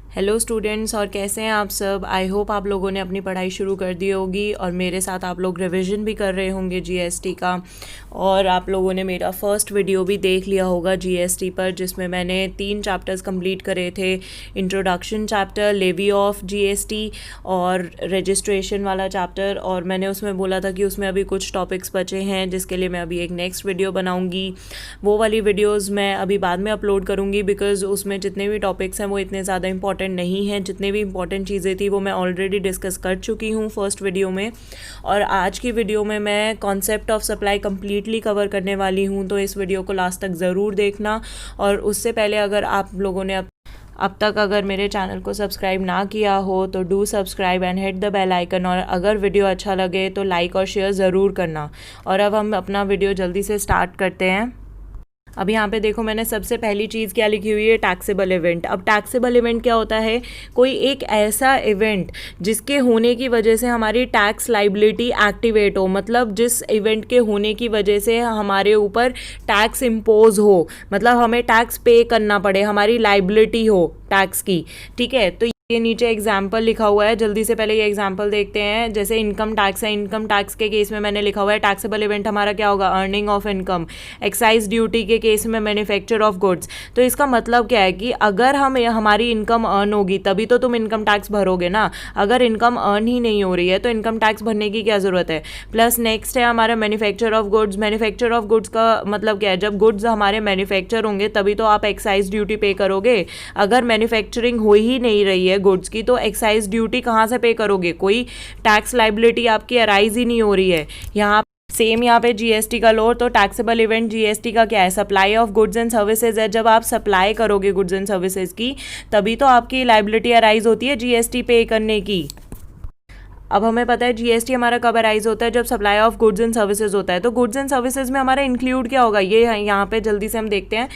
Hello students, और कैसे हैं आप सब। आई होप आप लोगों ने अपनी पढ़ाई शुरू कर दी होगी और मेरे साथ आप लोग रिवीजन भी कर रहे होंगे जीएसटी का। और आप लोगों ने मेरा फर्स्ट वीडियो भी देख लिया होगा जीएसटी पर, जिसमें मैंने 3 चैप्टर्स कंप्लीट करे थे। Introduction chapter, levy of GST और रजिस्ट्रेशन वाला चैप्टर। और मैंने उसमें बोला था कि उसमें अभी कुछ टॉपिक्स बचे हैं जिसके लिए मैं अभी एक नेक्स्ट वीडियो बनाऊँगी। वो वाली वीडियोज़ मैं अभी बाद में अपलोड करूँगी, बिकॉज़ उसमें जितने भी टॉपिक्स हैं वो इतने ज़्यादा इंपॉर्टेंट नहीं है। जितने भी इंपॉर्टेंट चीज़ें थी वो मैं ऑलरेडी डिस्कस कर चुकी हूँ फर्स्ट वीडियो में। और आज की वीडियो में मैं concept of supply completely cover करने वाली हूँ, तो इस वीडियो को लास्ट तक ज़रूर देखना। और उससे पहले अगर आप लोगों ने अब तक अगर मेरे चैनल को सब्सक्राइब ना किया हो तो do subscribe and hit the bell icon. और अगर वीडियो अच्छा लगे तो लाइक और शेयर ज़रूर करना। और अब हम अपना वीडियो जल्दी से स्टार्ट करते हैं। अब यहाँ पे देखो, मैंने सबसे पहली चीज़ क्या लिखी हुई है, टैक्सेबल इवेंट। अब टैक्सेबल इवेंट क्या होता है? कोई एक ऐसा इवेंट जिसके होने की वजह से हमारी टैक्स लाइबिलिटी एक्टिवेट हो, मतलब जिस इवेंट के होने की वजह से हमारे ऊपर टैक्स इम्पोज हो, मतलब हमें टैक्स पे करना पड़े, हमारी लाइबिलिटी हो टैक्स की। ठीक है, तो ये नीचे एग्जाम्पल लिखा हुआ है। जल्दी से पहले ये एग्जाम्पल देखते हैं। जैसे इनकम टैक्स है, इनकम टैक्स के केस में मैंने लिखा हुआ है टैक्सेबल इवेंट हमारा क्या होगा, earning of income. Excise duty के केस में मैन्युफैक्चर ऑफ गुड्स। तो इसका मतलब क्या है कि अगर हमारी इनकम अर्न होगी तभी तो तुम इनकम टैक्स भरोगे ना। अगर इनकम अर्न ही नहीं हो रही है तो इनकम टैक्स भरने की क्या ज़रूरत है। प्लस नेक्स्ट है हमारा manufacture of goods. Manufacture of goods का मतलब क्या है? जब गुड्स हमारे मैन्युफैक्चर होंगे तभी तो आप एक्साइज ड्यूटी पे करोगे। अगर मैन्युफैक्चरिंग हो ही नहीं रही है गुड्स की तो एक्साइज ड्यूटी कहाँ से पे करोगे? कोई टैक्स लाइबिलिटी आपकी अराइज ही नहीं हो रही है। यहाँ पे जीएसटी का लो, तो टैक्सेबल इवेंट जीएसटी का क्या है? Supply of goods and services है। जब आप सप्लाई करोगे गुड्स एंड सर्विसेज की तभी तो आपकी लाइबिलिटी अराइज होती है जीएसटी पे करने की। अब हमें पता है जीएसटी हमारा कब अराइज होता है, जब supply of goods and services होता है। तो गुड्स एंड सर्विसेज में हमारा इंक्लूड क्या होगा, ये यहाँ पे जल्दी से हम देखते हैं।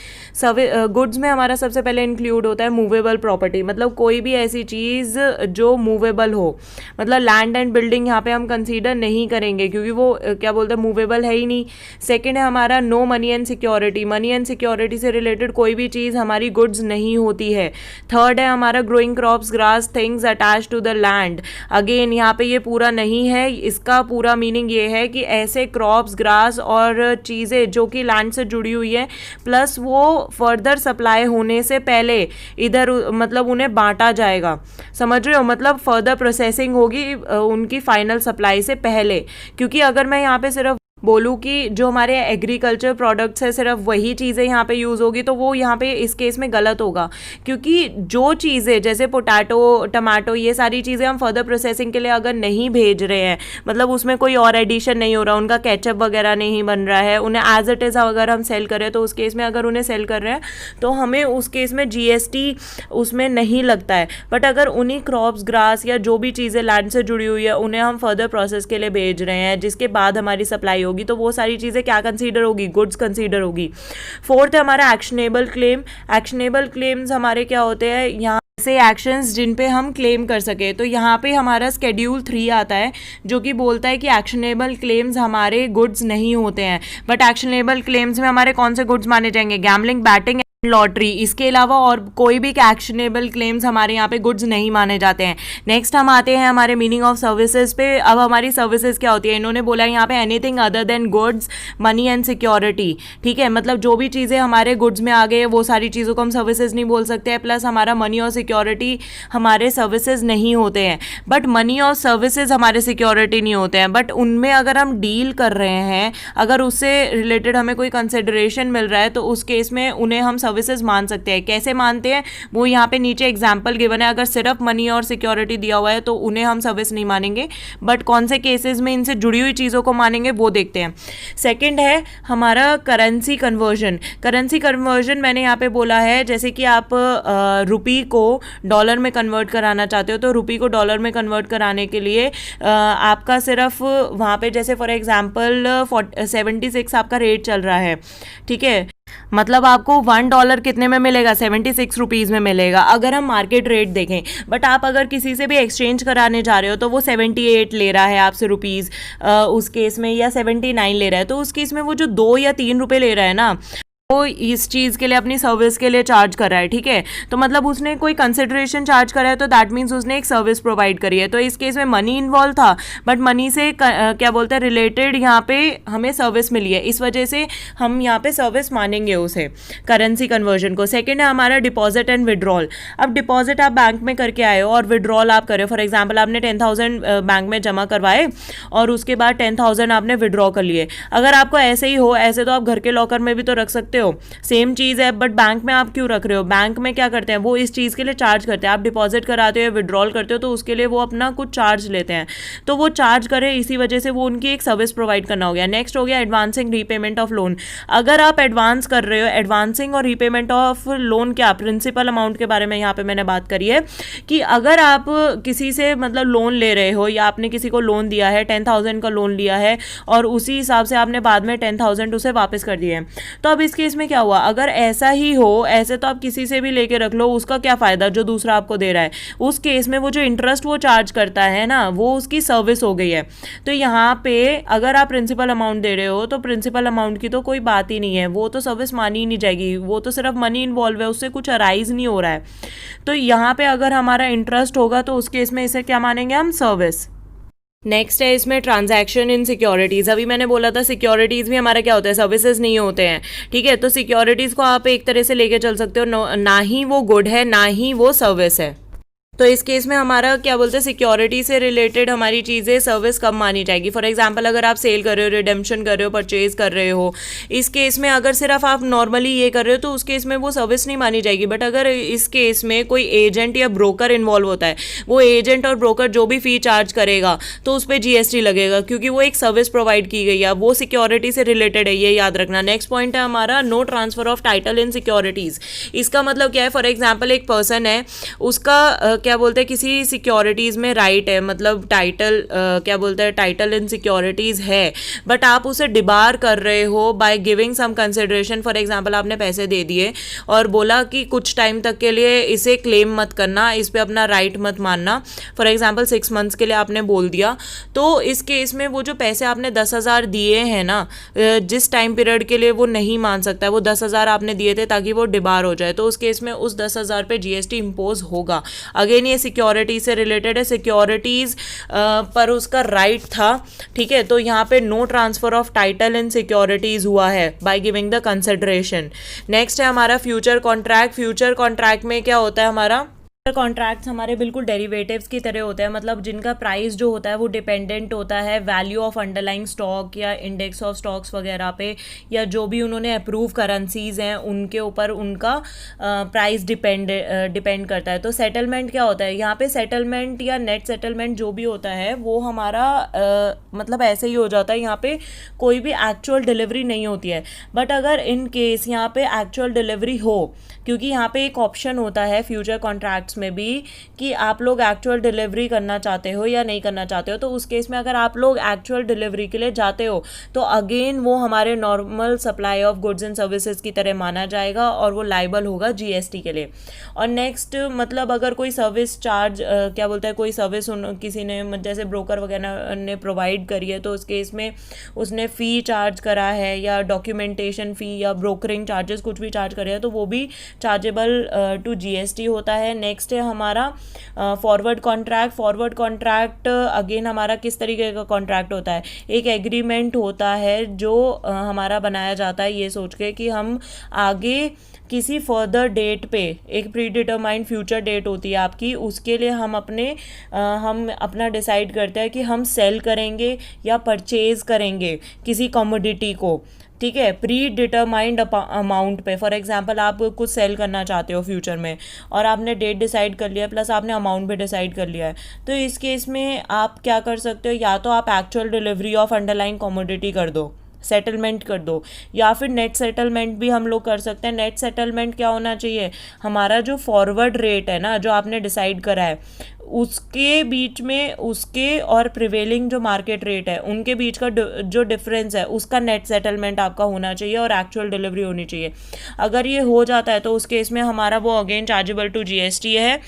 गुड्स में हमारा सबसे पहले इंक्लूड होता है मूवेबल प्रॉपर्टी, मतलब कोई भी ऐसी चीज़ जो मूवेबल हो। मतलब लैंड एंड बिल्डिंग यहाँ पे हम कंसीडर नहीं करेंगे क्योंकि वो क्या बोलते हैं, मूवेबल है ही नहीं। सेकेंड है हमारा no money and security. Money and security से रिलेटेड कोई भी चीज़ हमारी गुड्स नहीं होती है। थर्ड है हमारा growing crops, grass, things attach to the land. Again यहाँ पे ये पूरा नहीं है। इसका पूरा मीनिंग ये है कि ऐसे क्रॉप्स, ग्रास और चीज़ें जो कि लैंड से जुड़ी हुई है, प्लस वो फर्दर सप्लाई होने से पहले इधर मतलब उन्हें बांटा जाएगा। समझ रहे हो? मतलब फर्दर प्रोसेसिंग होगी उनकी फाइनल सप्लाई से पहले। क्योंकि अगर मैं यहाँ पे सिर्फ बोलूँ कि जो हमारे एग्रीकल्चर प्रोडक्ट्स है सिर्फ वही चीज़ें यहाँ पे यूज़ होगी तो वो यहाँ पे इस केस में गलत होगा। क्योंकि जो चीज़ें जैसे पोटैटो, टमाटो, ये सारी चीज़ें हम फर्दर प्रोसेसिंग के लिए अगर नहीं भेज रहे हैं, मतलब उसमें कोई और एडिशन नहीं हो रहा, उनका केचप वगैरह नहीं बन रहा है, उन्हें एज इट इज़ अगर हम सेल करें तो उस केस में अगर उन्हें सेल कर रहे हैं तो हमें उस केस में जीएसटी उसमें नहीं लगता है। बट अगर उन्हीं क्रॉप्स, ग्रास या जो भी चीज़ें लैंड से जुड़ी हुई है उन्हें हम फर्दर प्रोसेस के लिए भेज रहे हैं जिसके बाद हमारी सप्लाई होगी, तो वो सारी चीज़ें क्या कंसीडर होगी? गुड्स कंसीडर होगी। फोर्थ है हमारा एक्शनेबल क्लेम। एक्शनेबल क्लेम्स हमारे क्या होते हैं? यहाँ से एक्शंस जिन पे हम क्लेम कर सके। तो यहाँ पे हमारा स्केड्यूल 3 आता है जो कि बोलता है कि एक्शनेबल क्लेम्स हमारे गुड्स नहीं होते हैं। बट एक्शनेबल क्लेम्स में हमारे कौन से गुड्स माने जाएंगे? Gambling, batting, lottery. इसके अलावा और कोई भी एक्शनेबल क्लेम्स हमारे यहाँ पे गुड्स नहीं माने जाते हैं। नेक्स्ट हम आते हैं हमारे मीनिंग ऑफ सर्विसेज पे। अब हमारी सर्विसेज क्या होती है? इन्होंने बोला यहाँ pay anything other than goods, money and security. ठीक है, मतलब जो भी चीज़ें हमारे गुड्स में आ गए वो सारी चीज़ों को हम सर्विसेज नहीं बोल सकते हैं। प्लस हमारा मनी और सिक्योरिटी हमारे सर्विसेज नहीं होते हैं। बट मनी और सर्विसेज हमारे सिक्योरिटी नहीं होते हैं। बट उनमें अगर हम डील कर रहे हैं, अगर उससे रिलेटेड हमें कोई कंसिडरेशन मिल रहा है तो उस केस में उन्हें हम सर्विसेज मान सकते हैं। कैसे मानते हैं वो यहाँ पे नीचे एग्जांपल गिवन है। अगर सिर्फ मनी और सिक्योरिटी दिया हुआ है तो उन्हें हम सर्विस नहीं मानेंगे, बट कौन से केसेस में इनसे जुड़ी हुई चीज़ों को मानेंगे वो देखते हैं। सेकंड है हमारा करेंसी कन्वर्जन। करेंसी कन्वर्जन मैंने यहाँ पे बोला है जैसे कि आप रुपी को डॉलर में कन्वर्ट कराना चाहते हो, तो रुपी को डॉलर में कन्वर्ट कराने के लिए आपका सिर्फ वहाँ पे जैसे फॉर एग्जाम्पल 76 आपका रेट चल रहा है। ठीक है, मतलब आपको $1 कितने में मिलेगा? 76 रुपीज़ में मिलेगा अगर हम मार्केट रेट देखें। बट आप अगर किसी से भी एक्सचेंज कराने जा रहे हो तो वो 78 ले रहा है आपसे रुपीज़ उस केस में, या 79 ले रहा है, तो उस केस में वो जो 2 या 3 रुपये ले रहा है ना, वो इस चीज़ के लिए अपनी सर्विस के लिए चार्ज कर रहा है, ठीक है। तो मतलब उसने कोई कंसिडरेशन चार्ज करा है, तो दैट मीन्स उसने एक सर्विस प्रोवाइड करी है। तो इस केस में मनी इन्वॉल्व था, बट मनी से क्या बोलते हैं रिलेटेड यहाँ पे हमें सर्विस मिली है, इस वजह से हम यहाँ पे सर्विस मानेंगे उसे, करेंसी कन्वर्जन को। सेकेंड है हमारा डिपॉजिट एंड विड्रॉल। अब डिपॉजिट आप बैंक में करके आए हो और विड्रॉल आप करे हो, फॉर एग्जाम्पल आपने 10,000 बैंक में जमा करवाए और उसके बाद 10,000 आपने विड्रॉ कर लिए। अगर आपको ऐसे ही हो, ऐसे तो आप घर के लॉकर में भी तो रख सकते हो, सेम चीज़ है, बट बैंक में आप क्यों रख रहे हो? बैंक में क्या करते हैं, वो इस चीज़ के लिए चार्ज करते हैं। आप डिपॉजिट कराते हो, विड्रॉल करते हो, तो उसके लिए वो अपना कुछ चार्ज लेते हैं, तो वो चार्ज करे, इसी वजह से वो उनकी एक सर्विस प्रोवाइड करना हो गया। नेक्स्ट हो गया एडवांसिंग रीपेमेंट ऑफ लोन। अगर आप एडवांस कर रहे हो, एडवांसिंग और रीपेमेंट ऑफ लोन क्या, प्रिंसिपल अमाउंट के बारे में यहाँ पे मैंने बात करी है कि अगर आप किसी से मतलब लोन ले रहे हो या आपने किसी को लोन दिया है, 10,000 का लोन लिया है और उसी हिसाब से आपने बाद में 10,000 उसे वापस कर दिए हैं, तो अब इसके इसमें क्या हुआ, अगर ऐसा ही हो, ऐसे तो आप किसी से भी लेके रख लो, उसका क्या फ़ायदा जो दूसरा आपको दे रहा है। उस केस में वो जो इंटरेस्ट वो चार्ज करता है ना, वो उसकी सर्विस हो गई है। तो यहाँ पे अगर आप प्रिंसिपल अमाउंट दे रहे हो तो प्रिंसिपल अमाउंट की तो कोई बात ही नहीं है, वो तो सर्विस मानी ही नहीं जाएगी, वो तो सिर्फ मनी इन्वॉल्व है, उससे कुछ अराइज नहीं हो रहा है। तो यहाँ पे अगर हमारा इंटरेस्ट होगा तो उस केस में इसे क्या मानेंगे हम, सर्विस। नेक्स्ट है इसमें ट्रांजैक्शन इन सिक्योरिटीज़। अभी मैंने बोला था सिक्योरिटीज़ भी हमारा क्या होता है, सर्विसेज नहीं होते हैं, ठीक है। तो सिक्योरिटीज़ को आप एक तरह से लेके चल सकते हो, ना ही वो गुड है ना ही वो सर्विस है। तो इस केस में हमारा क्या बोलते हैं, सिक्योरिटी से रिलेटेड हमारी चीज़ें सर्विस कब मानी जाएगी। फॉर एग्जांपल अगर आप सेल कर रहे हो, रिडेम्पशन कर रहे हो, परचेज कर रहे हो, इस केस में अगर सिर्फ आप नॉर्मली ये कर रहे हो तो उस केस में वो सर्विस नहीं मानी जाएगी। बट अगर इस केस में कोई एजेंट या ब्रोकर इन्वॉल्व होता है, वो एजेंट और ब्रोकर जो भी फ़ी चार्ज करेगा तो उस पर GST लगेगा, क्योंकि वो एक सर्विस प्रोवाइड की गई है, वो सिक्योरिटी से रिलेटेड है, ये याद रखना। नेक्स्ट पॉइंट है हमारा no transfer of title in securities. इसका मतलब क्या है, फॉर एग्जाम्पल एक पर्सन है, उसका क्या बोलते हैं किसी सिक्योरिटीज़ में राइट है, मतलब टाइटल क्या बोलते हैं टाइटल इन सिक्योरिटीज़ है, बट आप उसे डिबार कर रहे हो by giving some consideration. For example आपने पैसे दे दिए और बोला कि कुछ टाइम तक के लिए इसे क्लेम मत करना, इस पे अपना राइट मत मानना। फॉर एग्जांपल 6 मंथ्स के लिए आपने बोल दिया, तो इस केस में वो जो पैसे आपने 10,000 दिए हैं ना, जिस टाइम पीरियड के लिए वो नहीं मान सकता है, वो 10,000 आपने दिए थे ताकि वो डिबार हो जाए, तो उस केस में उस 10,000 पे GST इम्पोज होगा। अगेन ये सिक्योरिटी से रिलेटेड है, सिक्योरिटीज़ पर उसका राइट था, ठीक है। तो यहाँ पे no transfer of title in securities हुआ है by giving the consideration. Next है हमारा फ्यूचर कॉन्ट्रैक्ट। फ्यूचर कॉन्ट्रैक्ट में क्या होता है हमारा, कॉन्ट्रैक्ट्स हमारे बिल्कुल डेरिवेटिव्स की तरह होते हैं, मतलब जिनका प्राइस जो होता है वो डिपेंडेंट होता है वैल्यू ऑफ अंडरलाइंग स्टॉक या इंडेक्स ऑफ स्टॉक्स वगैरह पे, या जो भी उन्होंने अप्रूव करेंसीज हैं उनके ऊपर उनका प्राइस डिपेंड करता है। तो सेटलमेंट क्या होता है यहाँ पे, सेटलमेंट या नेट सेटलमेंट जो भी होता है वो हमारा मतलब ऐसे ही हो जाता है, यहाँ पे कोई भी एक्चुअल डिलीवरी नहीं होती है। बट अगर इन केस यहाँ पे एक्चुअल डिलीवरी हो, क्योंकि यहाँ पे एक ऑप्शन होता है फ्यूचर कॉन्ट्रैक्ट्स में भी कि आप लोग एक्चुअल डिलीवरी करना चाहते हो या नहीं करना चाहते हो, तो उस केस में अगर आप लोग एक्चुअल डिलीवरी के लिए जाते हो तो अगेन वो हमारे normal supply of goods and services की तरह माना जाएगा और वो लाइबल होगा GST के लिए। और नेक्स्ट मतलब अगर कोई सर्विस चार्ज क्या बोलते हैं, कोई सर्विस किसी ने जैसे ब्रोकर वगैरह ने प्रोवाइड करी है, तो उस केस में उसने फ़ी चार्ज करा है या डॉक्यूमेंटेशन फ़ी या ब्रोकरिंग चार्जेस कुछ भी चार्ज करे हैं, तो वो भी चार्जेबल टू GST होता है। नेक्स्ट है हमारा forward contract. Forward contract again हमारा किस तरीके का कॉन्ट्रैक्ट होता है, एक एग्रीमेंट होता है जो हमारा बनाया जाता है ये सोच के कि हम आगे किसी फर्दर डेट पे, एक प्री डिटरमाइंड फ्यूचर डेट होती है आपकी, उसके लिए हम अपना डिसाइड करते हैं कि हम सेल करेंगे या परचेज करेंगे किसी कमोडिटी को, ठीक है, प्री डिटरमाइंड अमाउंट पे। फॉर एग्जांपल आप कुछ सेल करना चाहते हो फ्यूचर में और आपने डेट डिसाइड कर लिया प्लस आपने अमाउंट भी डिसाइड कर लिया है, तो इस केस में आप क्या कर सकते हो, या तो आप actual delivery of underline commodity कर दो, सेटलमेंट कर दो, या फिर नेट सेटलमेंट भी हम लोग कर सकते हैं। नेट सेटलमेंट क्या होना चाहिए, हमारा जो फॉरवर्ड रेट है ना जो आपने डिसाइड करा है उसके बीच में, उसके और प्रिवेलिंग जो मार्केट रेट है उनके बीच का जो डिफरेंस है उसका नेट सेटलमेंट आपका होना चाहिए और एक्चुअल डिलीवरी होनी चाहिए। अगर ये हो जाता है तो उस केस में हमारा वो अगेन चार्जेबल टू GST है,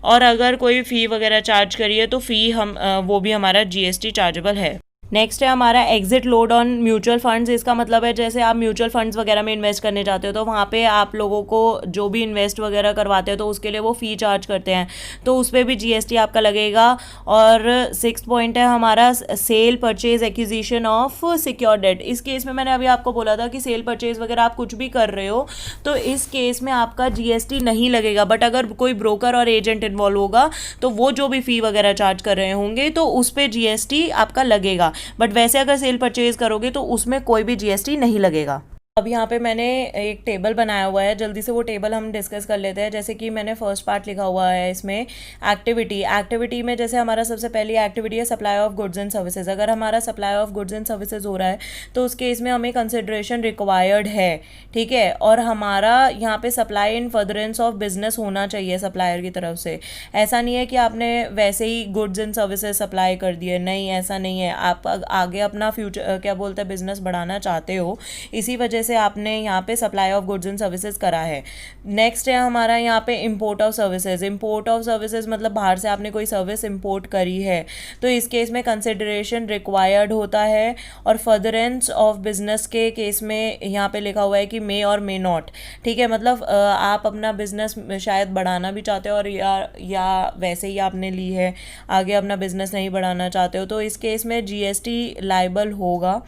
और अगर कोई फ़ी वगैरह चार्ज करिए तो फ़ी वो भी हमारा GST चार्जेबल है। नेक्स्ट है हमारा exit load on mutual funds. इसका मतलब है जैसे आप म्यूचुअल फंड्स वगैरह में इन्वेस्ट करने जाते हो तो वहाँ पे आप लोगों को जो भी इन्वेस्ट वगैरह करवाते हो तो उसके लिए वो फ़ी चार्ज करते हैं, तो उस पर भी जीएसटी आपका लगेगा। और 6 पॉइंट है हमारा sale purchase acquisition of secure debt. इस केस में मैंने अभी आपको बोला था कि सेल परचेज वगैरह आप कुछ भी कर रहे हो तो इस केस में आपका जीएसटी नहीं लगेगा, बट अगर कोई ब्रोकर और एजेंट इन्वॉल्व होगा तो वो जो भी फ़ी वगैरह चार्ज कर रहे होंगे तो उस पर जीएसटी आपका लगेगा। बट वैसे अगर सेल परचेज करोगे तो उसमें कोई भी जीएसटी नहीं लगेगा। अब यहाँ पे मैंने एक टेबल बनाया हुआ है, जल्दी से वो टेबल हम डिस्कस कर लेते हैं। जैसे कि मैंने फर्स्ट पार्ट लिखा हुआ है इसमें एक्टिविटी में जैसे हमारा सबसे पहली एक्टिविटी है supply of goods and services. अगर हमारा supply of goods and services हो रहा है तो उस केस में हमें कंसिडरेशन रिक्वायर्ड है, ठीक है। और हमारा यहाँ पे supply in furtherance of business होना चाहिए सप्लायर की तरफ से। ऐसा नहीं है कि आपने वैसे ही गुड्स एंड सर्विसेज सप्लाई कर दिए, नहीं ऐसा नहीं है। आप आगे अपना फ्यूचर क्या बोलते हैं बिजनेस बढ़ाना चाहते हो, इसी वजह से आपने यहाँ पे supply of goods and services करा है। नेक्स्ट है हमारा यहाँ पे import of services. Import of services मतलब बाहर से आपने कोई सर्विस इंपोर्ट करी है तो इस केस में कंसिडरेशन रिक्वायर्ड होता है। और फर्दरेंस ऑफ बिजनेस के केस में यहाँ पे लिखा हुआ है कि मे और मे नॉट, ठीक है। मतलब आप अपना बिजनेस शायद बढ़ाना भी चाहते हो और या वैसे ही आपने ली है, आगे अपना बिजनेस नहीं बढ़ाना चाहते हो, तो इस केस में जीएसटी लाइबल होगा।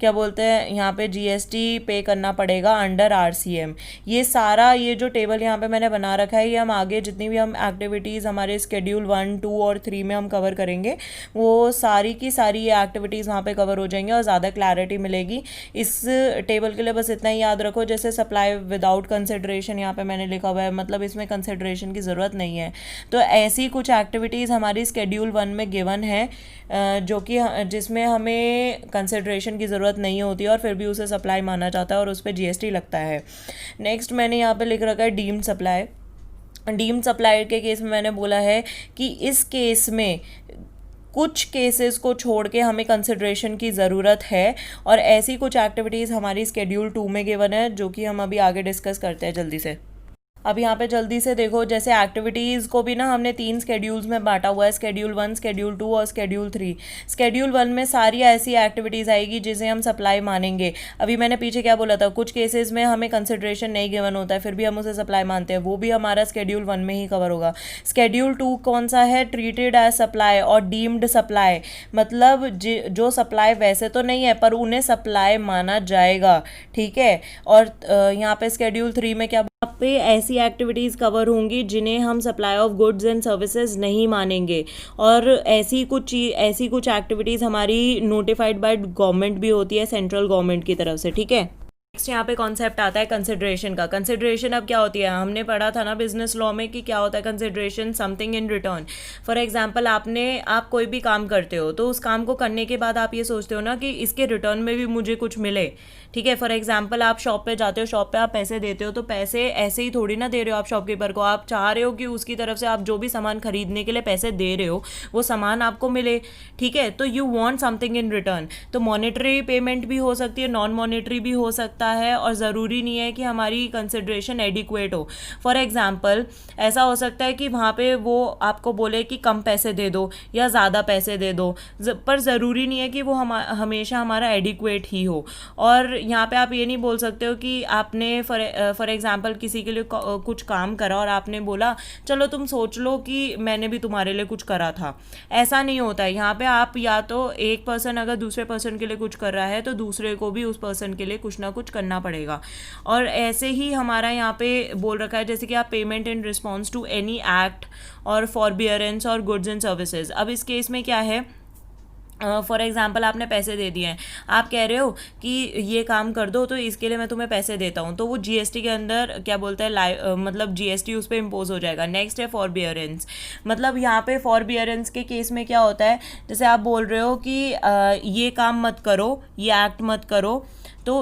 क्या बोलते हैं यहाँ पे जीएसटी पे करना पड़ेगा अंडर आरसीएम। ये सारा ये जो टेबल यहाँ पे मैंने बना रखा है ये हम आगे जितनी भी हम एक्टिविटीज़ हमारे स्केड्यूल 1, 2 और 3 में हम कवर करेंगे वो सारी की सारी ये एक्टिविटीज़ वहाँ पे कवर हो जाएंगी और ज़्यादा क्लैरिटी मिलेगी। इस टेबल के लिए बस इतना ही याद रखो, जैसे सप्लाई विदाउट कंसिडरेशन यहाँ पे मैंने लिखा हुआ है, मतलब इसमें कंसिडरेशन की ज़रूरत नहीं है। तो ऐसी कुछ एक्टिविटीज़ हमारी स्केड्यूल 1 में गिवन है जो कि जिसमें हमें कंसिडरेशन की ज़रूरत नहीं होती और फिर भी उसे सप्लाई माना जाता है और उस पर जीएसटी लगता है। नेक्स्ट मैंने यहाँ पे लिख रखा है डीम्ड सप्लाई। डीम्ड सप्लाई के केस में मैंने बोला है कि इस केस में कुछ केसेस को छोड़ के हमें कंसिडरेशन की ज़रूरत है और ऐसी कुछ एक्टिविटीज़ हमारी स्केड्यूल 2 में गिवन है जो कि हम अभी आगे डिस्कस करते हैं जल्दी से। अब यहाँ पे जल्दी से देखो, जैसे एक्टिविटीज़ को भी ना हमने 3 स्केड्यूल्स में बांटा हुआ है, स्केड्यूल 1, स्केड्यूल 2 और स्केड्यूल 3। स्केड्यूल 1 में सारी ऐसी एक्टिविटीज़ आएगी जिसे हम सप्लाई मानेंगे। अभी मैंने पीछे क्या बोला था, कुछ केसेस में हमें कंसिडरेशन नहीं गिवन होता है फिर भी हम उसे सप्लाई मानते हैं, वो भी हमारा स्केड्यूल 1 में ही कवर होगा। स्केड्यूल 2 कौन सा है, ट्रीटेड एज सप्लाई और डीम्ड सप्लाई, मतलब जो सप्लाई वैसे तो नहीं है पर उन्हें सप्लाई माना जाएगा, ठीक है। और यहाँ पे स्केड्यूल 3 में क्या पे ऐसी एक्टिविटीज़ कवर होंगी जिन्हें हम supply of goods and services नहीं मानेंगे। और ऐसी कुछ एक्टिविटीज़ हमारी नोटिफाइड बाय गवर्नमेंट भी होती है, सेंट्रल गवर्नमेंट की तरफ से, ठीक है। नेक्स्ट यहाँ पे कॉन्सेप्ट आता है कंसिडरेशन का। कंसिडरेशन अब क्या होती है, हमने पढ़ा था ना बिजनेस लॉ में कि क्या होता है consideration, something in return. For example आप कोई भी काम करते हो तो उस काम को करने के बाद आप ये सोचते हो ना कि इसके रिटर्न में भी मुझे कुछ मिले, ठीक है। फॉर एग्जांपल आप शॉप पे जाते हो, शॉप पे आप पैसे देते हो तो पैसे ऐसे ही थोड़ी ना दे रहे हो आप शॉपकीपर को, आप चाह रहे हो कि उसकी तरफ से आप जो भी सामान खरीदने के लिए पैसे दे रहे हो वो सामान आपको मिले, ठीक है। तो you want something in return. तो मॉनेटरी पेमेंट भी हो सकती है, नॉन मॉनेटरी भी हो सकता है और ज़रूरी नहीं है कि हमारी कंसिडरेशन एडिक्वेट हो। फॉर एग्जांपल ऐसा हो सकता है कि वहाँ पे वो आपको बोले कि कम पैसे दे दो या ज़्यादा पैसे दे दो, पर ज़रूरी नहीं है कि वो हमेशा हमारा एडिक्वेट ही हो। और यहाँ पे आप ये नहीं बोल सकते हो कि आपने फॉर एग्जांपल किसी के लिए कुछ काम करा और आपने बोला चलो तुम सोच लो कि मैंने भी तुम्हारे लिए कुछ करा था। ऐसा नहीं होता है। यहाँ पे आप या तो एक पर्सन अगर दूसरे पर्सन के लिए कुछ कर रहा है तो दूसरे को भी उस पर्सन के लिए कुछ ना कुछ करना पड़ेगा। और ऐसे ही हमारा यहाँ पे बोल रखा है जैसे कि आप payment in response to any act और फॉरबियरेंस और गुड्स एंड सर्विसेज। अब इस केस में क्या है, फॉर एग्जाम्पल आपने पैसे दे दिए हैं, आप कह रहे हो कि ये काम कर दो तो इसके लिए मैं तुम्हें पैसे देता हूँ, तो वो जीएसटी के अंदर क्या बोलता है मतलब जीएसटी उस पर इम्पोज हो जाएगा। नेक्स्ट है फॉरबियरेंस। मतलब यहाँ पे फॉरबियरेंस के केस में क्या होता है, जैसे आप बोल रहे हो कि ये काम मत करो, ये एक्ट मत करो, तो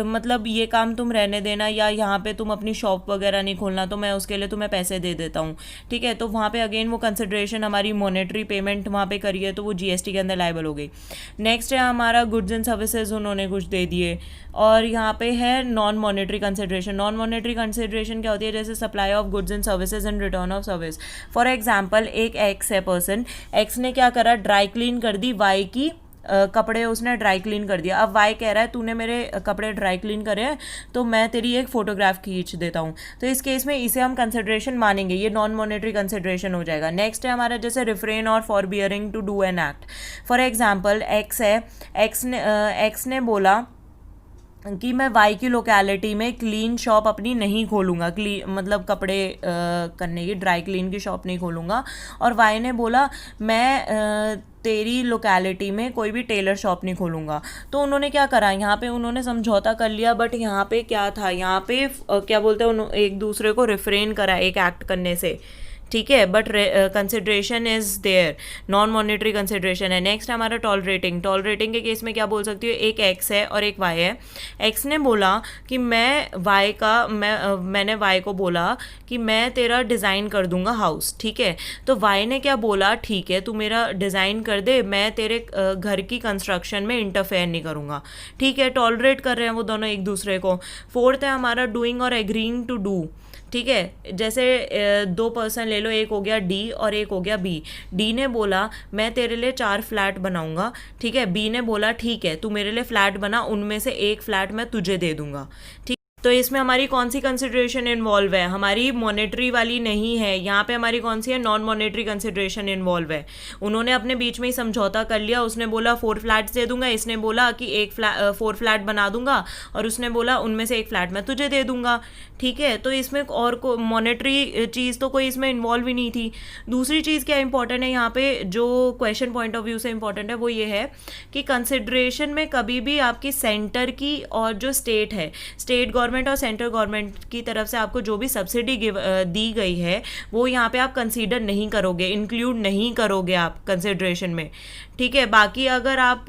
मतलब ये काम तुम रहने देना या यहाँ पे तुम अपनी शॉप वगैरह नहीं खोलना, तो मैं उसके लिए तुम्हें पैसे दे देता हूँ, ठीक है। तो वहाँ पे अगेन वो कंसिडरेशन हमारी मॉनेटरी पेमेंट वहाँ पे करी है तो वो जीएसटी के अंदर लायबल हो गई। नेक्स्ट है हमारा गुड्स एंड सर्विसेज, उन्होंने कुछ दे दिए। और यहाँ पे है non monetary consideration. Non monetary consideration क्या होती है, जैसे supply of goods and services and return of service. For example एक एक्स है पर्सन, एक्स ने क्या करा, ड्राई क्लीन कर दी वाई की कपड़े उसने ड्राई क्लीन कर दिया। अब वाई कह रहा है तूने मेरे कपड़े ड्राई क्लीन करे हैं तो मैं तेरी एक फ़ोटोग्राफ खींच देता हूँ। तो इस केस में इसे हम कंसिडरेशन मानेंगे, ये नॉन मॉनेटरी कंसिडरेशन हो जाएगा। नेक्स्ट है हमारा जैसे रिफ्रेन और forbearing to do an act. For example x है, एक्स ने बोला कि मैं वाई की लोकेलिटी में क्लीन शॉप अपनी नहीं खोलूँगा, मतलब कपड़े करने की ड्राई क्लीन की शॉप नहीं खोलूँगा। और वाई ने बोला मैं तेरी लोकेलिटी में कोई भी टेलर शॉप नहीं खोलूँगा। तो उन्होंने क्या करा, यहाँ पे उन्होंने समझौता कर लिया, बट यहाँ पे क्या था, यहाँ पे क्या बोलते हैं, एक दूसरे को रिफ्रेन करा एक एक्ट करने से, ठीक है, but consideration is there, non monetary consideration है। नेक्स्ट हमारा टॉलरेटिंग के केस में क्या बोल सकती हूँ, एक एक्स है और एक वाई है। एक्स ने बोला कि मैंने वाई को बोला कि मैं तेरा डिज़ाइन कर दूंगा हाउस, ठीक है। तो वाई ने क्या बोला, ठीक है तू मेरा डिज़ाइन कर दे, मैं तेरे घर की कंस्ट्रक्शन में इंटरफेयर नहीं करूँगा, ठीक है। टॉलरेट कर रहे हैं वो दोनों एक दूसरे को। फोर्थ है हमारा डूइंग और एग्रीइंग टू डू, ठीक है। जैसे दो पर्सन ले लो, एक हो गया डी और एक हो गया बी। डी ने बोला मैं तेरे लिए 4 फ्लैट बनाऊंगा, ठीक है। बी ने बोला ठीक है तू मेरे लिए फ्लैट बना, उनमें से एक फ्लैट मैं तुझे दे दूंगा, ठीक। तो इसमें हमारी कौन सी कंसिडरेशन इन्वॉल्व है, हमारी मॉनेटरी वाली नहीं है, यहाँ पे हमारी कौन सी है, नॉन मॉनेटरी कंसिडरेशन इन्वॉल्व है। उन्होंने अपने बीच में ही समझौता कर लिया, उसने बोला 4 फ्लैट्स दे दूंगा, इसने बोला कि 4 फ्लैट बना दूंगा, और उसने बोला उनमें से एक फ्लैट मैं तुझे दे दूंगा, ठीक है। तो इसमें और को मॉनेटरी चीज़ तो कोई इसमें इन्वॉल्व ही नहीं थी। दूसरी चीज़ क्या इंपॉर्टेंट है यहाँ पे, जो क्वेश्चन पॉइंट ऑफ व्यू से इंपॉर्टेंट है, वो ये है कि कंसिडरेशन में कभी भी आपकी सेंटर की और जो स्टेट है, स्टेट गवर्नमेंट और सेंट्रल गवर्नमेंट की तरफ से आपको जो भी सब्सिडी दी गई है, वो यहाँ पे आप कंसीडर नहीं करोगे, इंक्लूड नहीं करोगे आप कंसिडरेशन में, ठीक है। बाकी अगर आप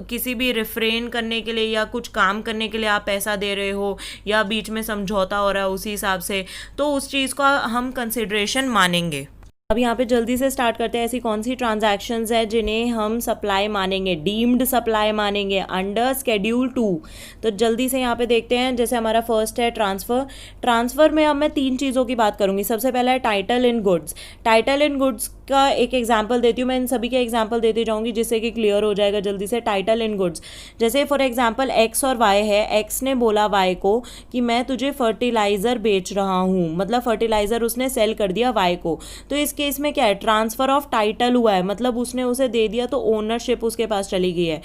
किसी भी रिफ्रेन करने के लिए या कुछ काम करने के लिए आप पैसा दे रहे हो, या बीच में समझौता हो रहा है उसी हिसाब से, तो उस चीज़ का हम कंसिडरेशन मानेंगे। अब यहाँ पे जल्दी से स्टार्ट करते हैं, ऐसी कौन सी ट्रांजैक्शंस है जिन्हें हम सप्लाई मानेंगे, डीम्ड सप्लाई मानेंगे अंडर शेड्यूल 2। तो जल्दी से यहाँ पे देखते हैं। जैसे हमारा फर्स्ट है ट्रांसफ़र में अब मैं 3 चीज़ों की बात करूँगी। सबसे पहला है title in goods. Title in goods का एक एग्जाम्पल देती हूँ, मैं इन सभी के एग्जाम्पल देती जाऊँगी जिससे कि क्लियर हो जाएगा जल्दी से। टाइटल इन गुड्स, जैसे फॉर एग्जाम्पल एक्स और वाई है। एक्स ने बोला वाई को कि मैं तुझे फर्टिलाइज़र बेच रहा हूँ, मतलब फर्टिलाइज़र उसने सेल कर दिया वाई को। तो इस केस में क्या है, ट्रांसफ़र ऑफ टाइटल हुआ है, मतलब उसने उसे दे दिया तो ओनरशिप उसके पास चली गई है।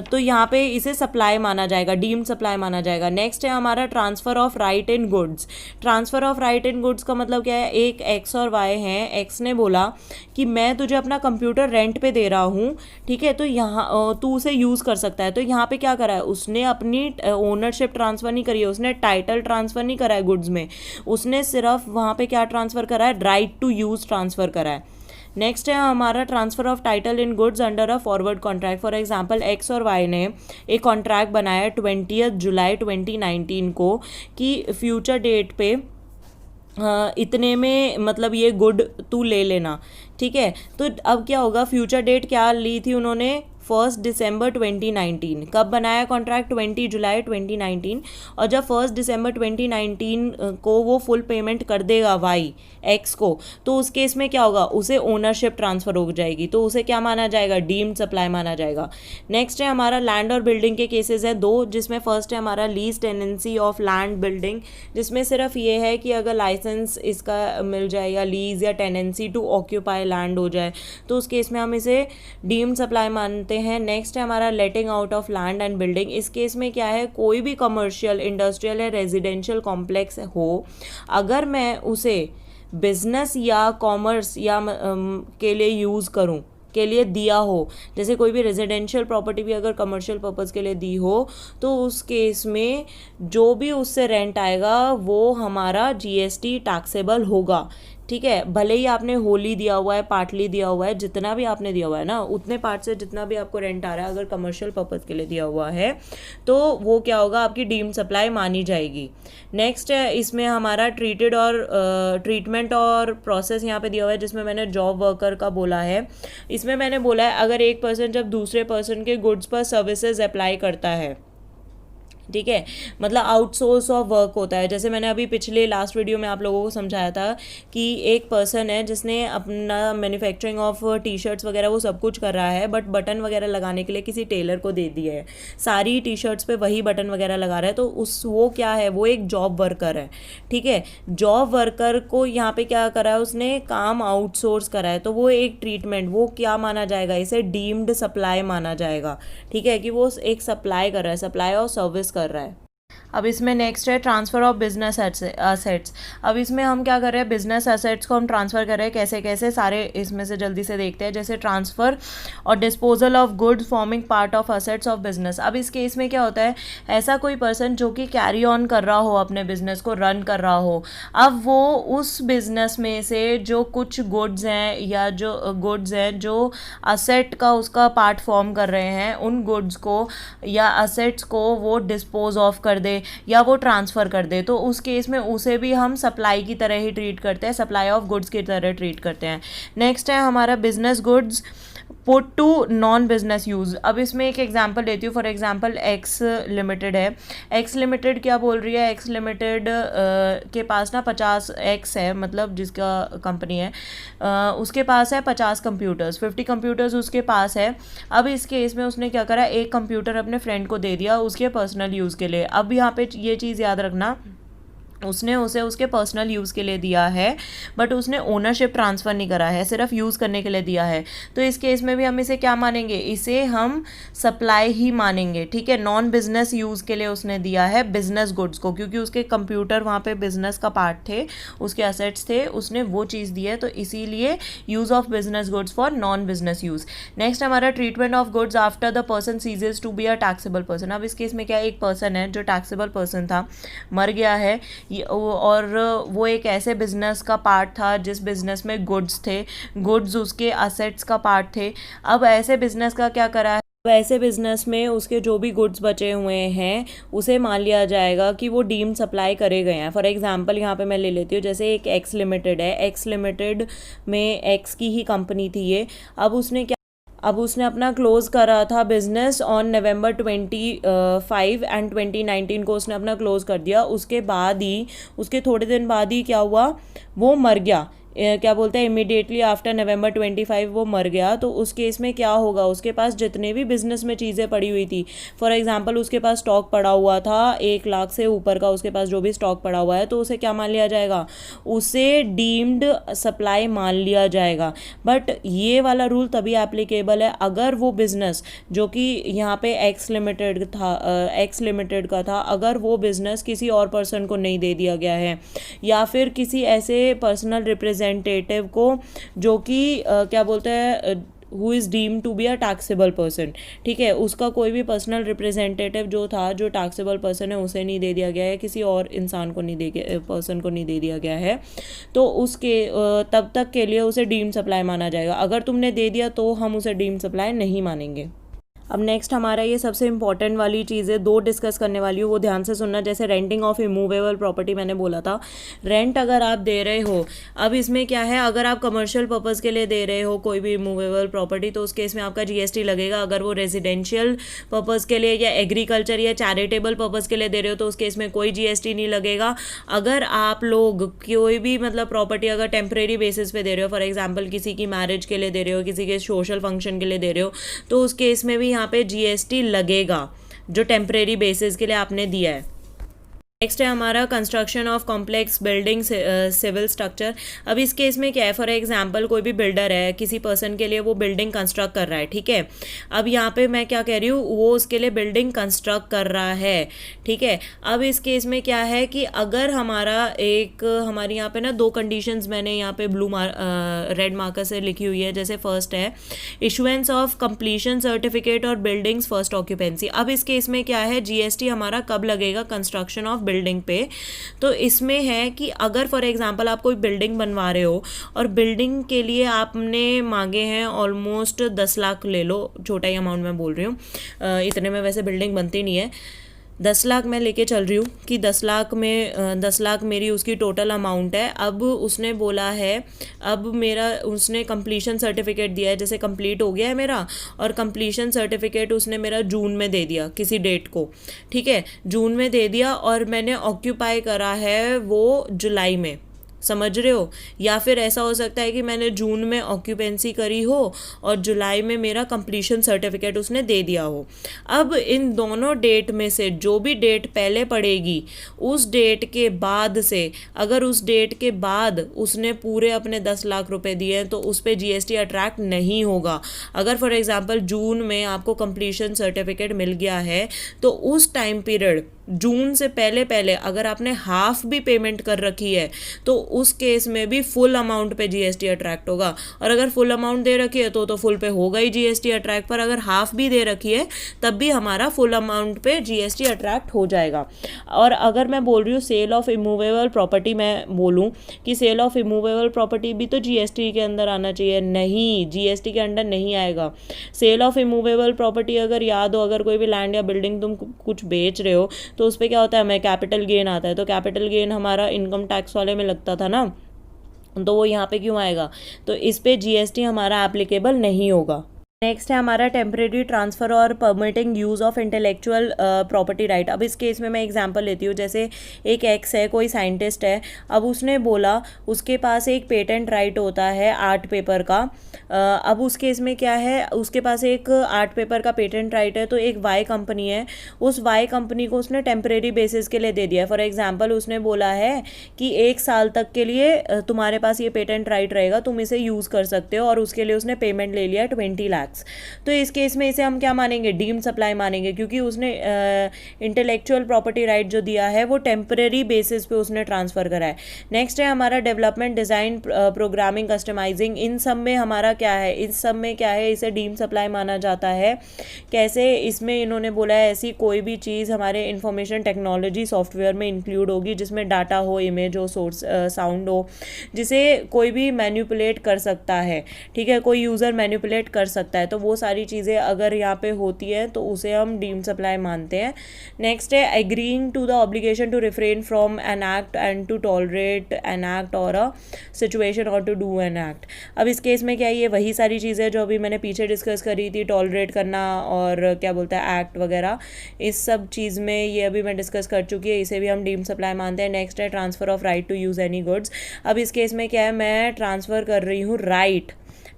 तो यहाँ पे इसे सप्लाई माना जाएगा, डीम्ड सप्लाई माना जाएगा। नेक्स्ट है हमारा transfer of right in goods. Transfer of right in goods का मतलब क्या है, एक एक्स और वाई हैं। एक्स ने बोला कि मैं तुझे अपना कंप्यूटर रेंट पे दे रहा हूँ, ठीक है, तो यहाँ तू उसे यूज़ कर सकता है। तो यहाँ पे क्या करा है, उसने अपनी ओनरशिप ट्रांसफ़र नहीं करी है, उसने टाइटल ट्रांसफ़र नहीं करा है गुड्स में, उसने सिर्फ वहाँ पे क्या ट्रांसफ़र करा है, राइट टू यूज़ ट्रांसफ़र करा है। नेक्स्ट है हमारा transfer of title in goods under a forward contract. For example x और वाई ने एक कॉन्ट्रैक्ट बनाया 20 जुलाई 2019 को कि फ्यूचर डेट पे इतने में मतलब ये गुड तू ले लेना, ठीक है। तो अब क्या होगा, फ्यूचर डेट क्या ली थी उन्होंने, 1 दिसंबर 2019। कब बनाया कॉन्ट्रैक्ट, 20 जुलाई 2019। और जब 1 दिसंबर 2019 को वो फुल पेमेंट कर देगा वाई एक्स को, तो उस केस में क्या होगा, उसे ओनरशिप ट्रांसफ़र हो जाएगी, तो उसे क्या माना जाएगा, डीम्ड सप्लाई माना जाएगा। नेक्स्ट है हमारा लैंड और बिल्डिंग के केसेस है 2, जिसमें फर्स्ट है हमारा lease tenancy of land building, जिसमें सिर्फ ये है कि अगर लाइसेंस इसका मिल जाए या लीज या टेनेंसी टू ऑक्यूपाई लैंड हो जाए, तो उस केस में हम इसे डीम्ड सप्लाई मानते हैं। नेक्स्ट है हमारा लेटिंग out of land and building. इस केस में क्या है, कोई भी कमर्शियल, इंडस्ट्रियल या रेजिडेंशियल कॉम्प्लेक्स हो, अगर मैं उसे बिजनेस या कॉमर्स या के लिए यूज़ करूं, के लिए दिया हो, जैसे कोई भी रेजिडेंशियल प्रॉपर्टी भी अगर कमर्शियल पर्पज़ के लिए दी हो, तो उस केस में जो भी उससे रेंट आएगा वो हमारा जीएसटी टैक्सेबल होगा, ठीक है। भले ही आपने होली दिया हुआ है, पार्टली दिया हुआ है, जितना भी आपने दिया हुआ है ना, उतने पार्ट से जितना भी आपको रेंट आ रहा है, अगर कमर्शियल पर्पज़ के लिए दिया हुआ है, तो वो क्या होगा, आपकी डीम्ड सप्लाई मानी जाएगी। नेक्स्ट है इसमें हमारा ट्रीटमेंट और प्रोसेस यहाँ पे दिया हुआ है, जिसमें मैंने जॉब वर्कर का बोला है। इसमें मैंने बोला है अगर एक पर्सन जब दूसरे पर्सन के गुड्स पर सर्विसेज अप्लाई करता है, ठीक है, मतलब आउटसोर्स ऑफ वर्क होता है। जैसे मैंने अभी पिछले लास्ट वीडियो में आप लोगों को समझाया था कि एक पर्सन है जिसने अपना मैन्युफैक्चरिंग ऑफ टी शर्ट्स वगैरह वो सब कुछ कर रहा है, बट बटन वगैरह लगाने के लिए किसी टेलर को दे दिया है, सारी टी शर्ट्स पे वही बटन वगैरह लगा रहा है, तो वो क्या है, वो एक जॉब वर्कर है। ठीक है, जॉब वर्कर को यहाँ पे क्या करा है, उसने काम आउटसोर्स करा है, तो वो एक ट्रीटमेंट, वो क्या माना जाएगा, इसे डीम्ड सप्लाई माना जाएगा। ठीक है, कि वो एक सप्लाई कर रहा है, सप्लाई और सर्विस कर रहा है। अब इसमें नेक्स्ट है ट्रांसफ़र ऑफ बिजनेस असेट्स। अब इसमें हम क्या कर रहे हैं, बिजनेस असेट्स को हम ट्रांसफ़र कर रहे हैं, कैसे कैसे, सारे इसमें से जल्दी से देखते हैं। जैसे ट्रांसफ़र और disposal of goods forming part of assets of business. अब इस केस में क्या होता है, ऐसा कोई पर्सन जो कि कैरी ऑन कर रहा हो, अपने बिजनेस को रन कर रहा हो, अब वो उस बिजनेस में से जो कुछ गुड्स हैं या जो गुड्स हैं जो असेट का उसका पार्ट फॉर्म कर रहे हैं, उन गुड्स को या असेट्स को वो डिस्पोज ऑफ कर दे या वो ट्रांसफ़र कर दे, तो उस केस में उसे भी हम सप्लाई की तरह ही ट्रीट करते हैं, सप्लाई ऑफ गुड्स की तरह ट्रीट करते हैं। नेक्स्ट है हमारा business goods put to non business use. अब इसमें एक एग्जांपल देती हूँ, फॉर एग्जांपल एक्स लिमिटेड है। एक्स लिमिटेड क्या बोल रही है, एक्स लिमिटेड के पास ना 50 एक्स है, मतलब जिसका कंपनी है उसके पास है 50 कंप्यूटर्स, 50 कंप्यूटर्स उसके पास है। अब इस केस में उसने क्या करा, एक कंप्यूटर अपने फ्रेंड को दे दिया उसके पर्सनल यूज़ के लिए। अब यहाँ पे ये चीज़ याद रखना, उसने उसे उसके पर्सनल यूज़ के लिए दिया है, बट उसने ओनरशिप ट्रांसफ़र नहीं करा है, सिर्फ यूज़ करने के लिए दिया है। तो इस केस में भी हम इसे क्या मानेंगे, इसे हम सप्लाई ही मानेंगे। ठीक है, नॉन बिजनेस यूज़ के लिए उसने दिया है बिजनेस गुड्स को, क्योंकि उसके कंप्यूटर वहाँ पे बिजनेस का पार्ट थे, उसके असेट्स थे, उसने वो चीज़ दी है, तो इसीलिए use of business goods for non business use. Next हमारा treatment of goods after the person ceases to be a taxable person. अब इस केस में क्या, एक पर्सन है जो टैक्सेबल पर्सन था, मर गया है, और वो एक ऐसे बिजनेस का पार्ट था जिस बिजनेस में गुड्स थे, गुड्स उसके असेट्स का पार्ट थे। अब ऐसे बिजनेस का क्या करा है, वैसे बिजनेस में उसके जो भी गुड्स बचे हुए हैं उसे मान लिया जाएगा कि वो डीम्ड सप्लाई करे गए हैं। फॉर एग्जांपल यहाँ पे मैं ले लेती हूँ, जैसे एक एक्स लिमिटेड है, एक्स लिमिटेड में एक्स की ही कंपनी थी ये। अब उसने अपना क्लोज़ करा था बिज़नेस ऑन नवंबर 25 एंड 2019 को उसने अपना क्लोज़ कर दिया। उसके बाद ही, उसके थोड़े दिन बाद ही क्या हुआ, वो मर गया। क्या बोलते हैं, इमीडिएटली आफ्टर नवंबर 25 वो मर गया। तो उस केस में क्या होगा, उसके पास जितने भी बिजनेस में चीज़ें पड़ी हुई थी, फॉर एग्जांपल उसके पास स्टॉक पड़ा हुआ था 1 लाख से ऊपर का, उसके पास जो भी स्टॉक पड़ा हुआ है, तो उसे क्या मान लिया जाएगा, उसे डीम्ड सप्लाई मान लिया जाएगा। बट ये वाला रूल तभी एप्लीकेबल है अगर वो बिज़नेस जो कि यहाँ पे एक्स लिमिटेड का था, अगर वो बिज़नेस किसी और पर्सन को नहीं दे दिया गया है, या फिर किसी ऐसे पर्सनल रिप्रेजेंटेटिव को जो कि क्या बोलते हैं, who is deemed to be a taxable person. ठीक है, उसका कोई भी पर्सनल रिप्रेजेंटेटिव जो था, जो टैक्सेबल पर्सन है, उसे नहीं दे दिया गया है, किसी और इंसान को नहीं दे पर्सन को नहीं दे दिया गया है, तो उसके तब तक के लिए उसे डीम्ड सप्लाई माना जाएगा। अगर तुमने दे दिया तो हम उसे डीम्ड सप्लाई नहीं मानेंगे। अब नेक्स्ट हमारा ये सबसे इंपॉर्टेंट वाली चीज़ है, 2 डिस्कस करने वाली हूँ, वो ध्यान से सुनना। जैसे रेंटिंग ऑफ इमूवेबल प्रॉपर्टी मैंने बोला था, रेंट अगर आप दे रहे हो, अब इसमें क्या है, अगर आप कमर्शियल पर्पज़ के लिए दे रहे हो कोई भी इमूवेबल प्रॉपर्टी, तो उस केस में आपका जीएसटी लगेगा। अगर वो रेजिडेंशियल पर्पज़ के लिए या एग्रीकल्चर या चैरिटेबल पर्पज़ के लिए दे रहे हो तो उस केस में कोई जीएसटी नहीं लगेगा। अगर आप लोग कोई भी मतलब प्रॉपर्टी अगर टेम्परेरी बेसिस पे दे रहे हो, फॉर एग्जाम्पल किसी की मैरिज के लिए दे रहे हो, किसी के सोशल फंक्शन के लिए दे रहे हो, तो उस केस में भी यहाँ पे जीएसटी लगेगा जो टेम्परेरी बेसिस के लिए आपने दिया है। नेक्स्ट है हमारा construction of complex building civil structure. अब इस केस में क्या है, फॉर एग्जांपल कोई भी बिल्डर है, किसी पर्सन के लिए वो बिल्डिंग कंस्ट्रक्ट कर रहा है। ठीक है, अब यहाँ पे मैं क्या कह रही हूँ, वो उसके लिए बिल्डिंग कंस्ट्रक्ट कर रहा है। ठीक है, अब इस केस में क्या है कि अगर हमारी यहाँ पे ना 2 कंडीशंस मैंने यहाँ पे रेड मार्कर से लिखी हुई है। जैसे फर्स्ट है इशुएंस ऑफ कंप्लीशन सर्टिफिकेट और बिल्डिंग्स फर्स्ट ऑक्यूपेंसी। अब इस केस में क्या है, जीएसटी हमारा कब लगेगा, कंस्ट्रक्शन ऑफ बिल्डिंग पे। तो इसमें है कि अगर फॉर एग्जांपल आप कोई बिल्डिंग बनवा रहे हो और बिल्डिंग के लिए आपने मांगे हैं ऑलमोस्ट 10 लाख, ले लो, छोटा ही अमाउंट में बोल रही हूँ, इतने में वैसे बिल्डिंग बनती नहीं है, 10 लाख मैं लेके चल रही हूँ कि 10 लाख में 10 लाख मेरी उसकी टोटल अमाउंट है। अब उसने बोला है, अब मेरा उसने कंप्लीशन सर्टिफिकेट दिया है, जैसे कंप्लीट हो गया है मेरा, और कंप्लीशन सर्टिफिकेट उसने मेरा जून में दे दिया किसी डेट को, ठीक है, जून में दे दिया, और मैंने ऑक्यूपाई करा है वो जुलाई में, समझ रहे हो। या फिर ऐसा हो सकता है कि मैंने जून में ऑक्यूपेंसी करी हो और जुलाई में मेरा कंप्लीशन सर्टिफिकेट उसने दे दिया हो। अब इन दोनों डेट में से जो भी डेट पहले पड़ेगी, उस डेट के बाद से, अगर उस डेट के बाद उसने पूरे अपने 10 लाख रुपए दिए हैं तो उस पर जीएसटी अट्रैक्ट नहीं होगा। अगर फॉर एग्जांपल जून में आपको कंप्लीशन सर्टिफिकेट मिल गया है तो उस टाइम पीरियड जून से पहले पहले अगर आपने हाफ भी पेमेंट कर रखी है तो उस केस में भी फुल अमाउंट पे जीएसटी अट्रैक्ट होगा। और अगर फुल अमाउंट दे रखी है तो फुल पे होगा ही जीएसटी अट्रैक्ट, पर अगर हाफ भी दे रखी है तब भी हमारा फुल अमाउंट पे जीएसटी अट्रैक्ट हो जाएगा। और अगर मैं बोल रही हूँ सेल ऑफ इमूवेबल प्रॉपर्टी, मैं बोलूँ कि सेल ऑफ इमूवेबल प्रॉपर्टी भी तो जीएसटी के अंदर आना चाहिए, नहीं, जीएसटी के अंडर नहीं आएगा। सेल ऑफ इमूवेबल प्रॉपर्टी अगर याद हो, अगर कोई भी लैंड या बिल्डिंग तुम कुछ बेच रहे हो तो उस पर क्या होता है, हमें कैपिटल गेन आता है, तो कैपिटल गेन हमारा इनकम टैक्स वाले में लगता था ना, तो वो यहाँ पे क्यों आएगा, तो इस पे जीएसटी हमारा एप्लीकेबल नहीं होगा। नेक्स्ट है हमारा टेम्परेरी ट्रांसफ़र और permitting use of intellectual property right. अब इस केस में मैं एग्जांपल लेती हूँ, जैसे एक एक्स है, कोई साइंटिस्ट है, अब उसने बोला उसके पास एक पेटेंट राइट होता है आर्ट पेपर का। अब उस केस में क्या है, उसके पास एक आर्ट पेपर का पेटेंट राइट है, तो एक वाई कंपनी है, उस वाई कंपनी को उसने टेम्परेरी बेसिस के लिए दे दिया है। फॉर एग्जाम्पल उसने बोला है कि 1 साल तक के लिए तुम्हारे पास ये पेटेंट राइट रहेगा, तुम इसे यूज़ कर सकते हो, और उसके लिए उसने पेमेंट ले लिया 20 लाख। तो इस केस में इसे हम क्या मानेंगे, डीम्ड सप्लाई मानेंगे, क्योंकि उसने इंटेलेक्चुअल प्रॉपर्टी राइट जो दिया है वो टेम्परेरी बेसिस पे उसने ट्रांसफ़र करा है। नेक्स्ट है हमारा डेवलपमेंट, डिज़ाइन, प्रोग्रामिंग, कस्टमाइजिंग। इन सब में हमारा क्या है, इस सब में क्या है, इसे डीम्ड सप्लाई माना जाता है। कैसे, इसमें इन्होंने बोला है ऐसी कोई भी चीज़ हमारे इंफॉर्मेशन टेक्नोलॉजी सॉफ्टवेयर में इंक्लूड होगी जिसमें डाटा हो, इमेज हो, सोर्स साउंड हो, जिसे कोई भी मैनिपुलेट कर सकता है, ठीक है, कोई यूज़र मैनिपुलेट कर सकता है, तो वो सारी चीज़ें अगर यहाँ पे होती है तो उसे हम डीम्ड सप्लाई मानते हैं। नेक्स्ट है agreeing to the obligation to refrain from an act and to tolerate an act और अ सिचुएशन और टू डू एन एक्ट। अब इस केस में क्या है, ये वही सारी चीज़ें जो अभी मैंने पीछे डिस्कस करी थी, टॉलरेट करना और क्या बोलता है एक्ट वगैरह, इस सब चीज़ में ये अभी मैं डिस्कस कर चुकी है, इसे भी हम डीम्ड सप्लाई मानते हैं। नेक्स्ट है transfer of right to use any goods. अब इस केस में क्या है, मैं ट्रांसफ़र कर रही हूँ राइट,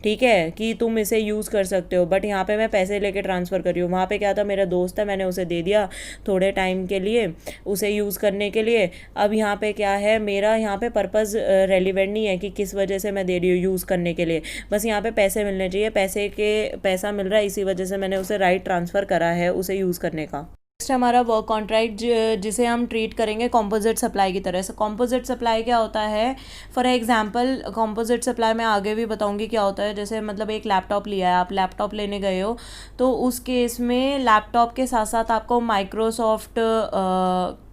ठीक है, कि तुम इसे यूज़ कर सकते हो, बट यहाँ पे मैं पैसे लेके ट्रांसफ़र कर रही हूँ। वहाँ पे क्या था, मेरा दोस्त है, मैंने उसे दे दिया थोड़े टाइम के लिए उसे यूज़ करने के लिए। अब यहाँ पे क्या है, मेरा यहाँ पे पर्पज़ रेलिवेंट नहीं है कि किस वजह से मैं दे रही हूँ यूज़ करने के लिए, बस यहाँ पे पैसे मिलने चाहिए, पैसा मिल रहा है, इसी वजह से मैंने उसे राइट ट्रांसफ़र करा है उसे यूज़ करने का। नेक्स्ट हमारा वर्क कॉन्ट्रैक्ट, जिसे हम ट्रीट करेंगे कॉम्पोजिट सप्लाई की तरह से। कॉम्पोजिट सप्लाई क्या होता है, फॉर एग्जांपल कॉम्पोजिट सप्लाई मैं आगे भी बताऊंगी क्या होता है। जैसे मतलब एक लैपटॉप लिया है, आप लैपटॉप लेने गए हो, तो उस केस में लैपटॉप के साथ साथ आपको माइक्रोसॉफ्ट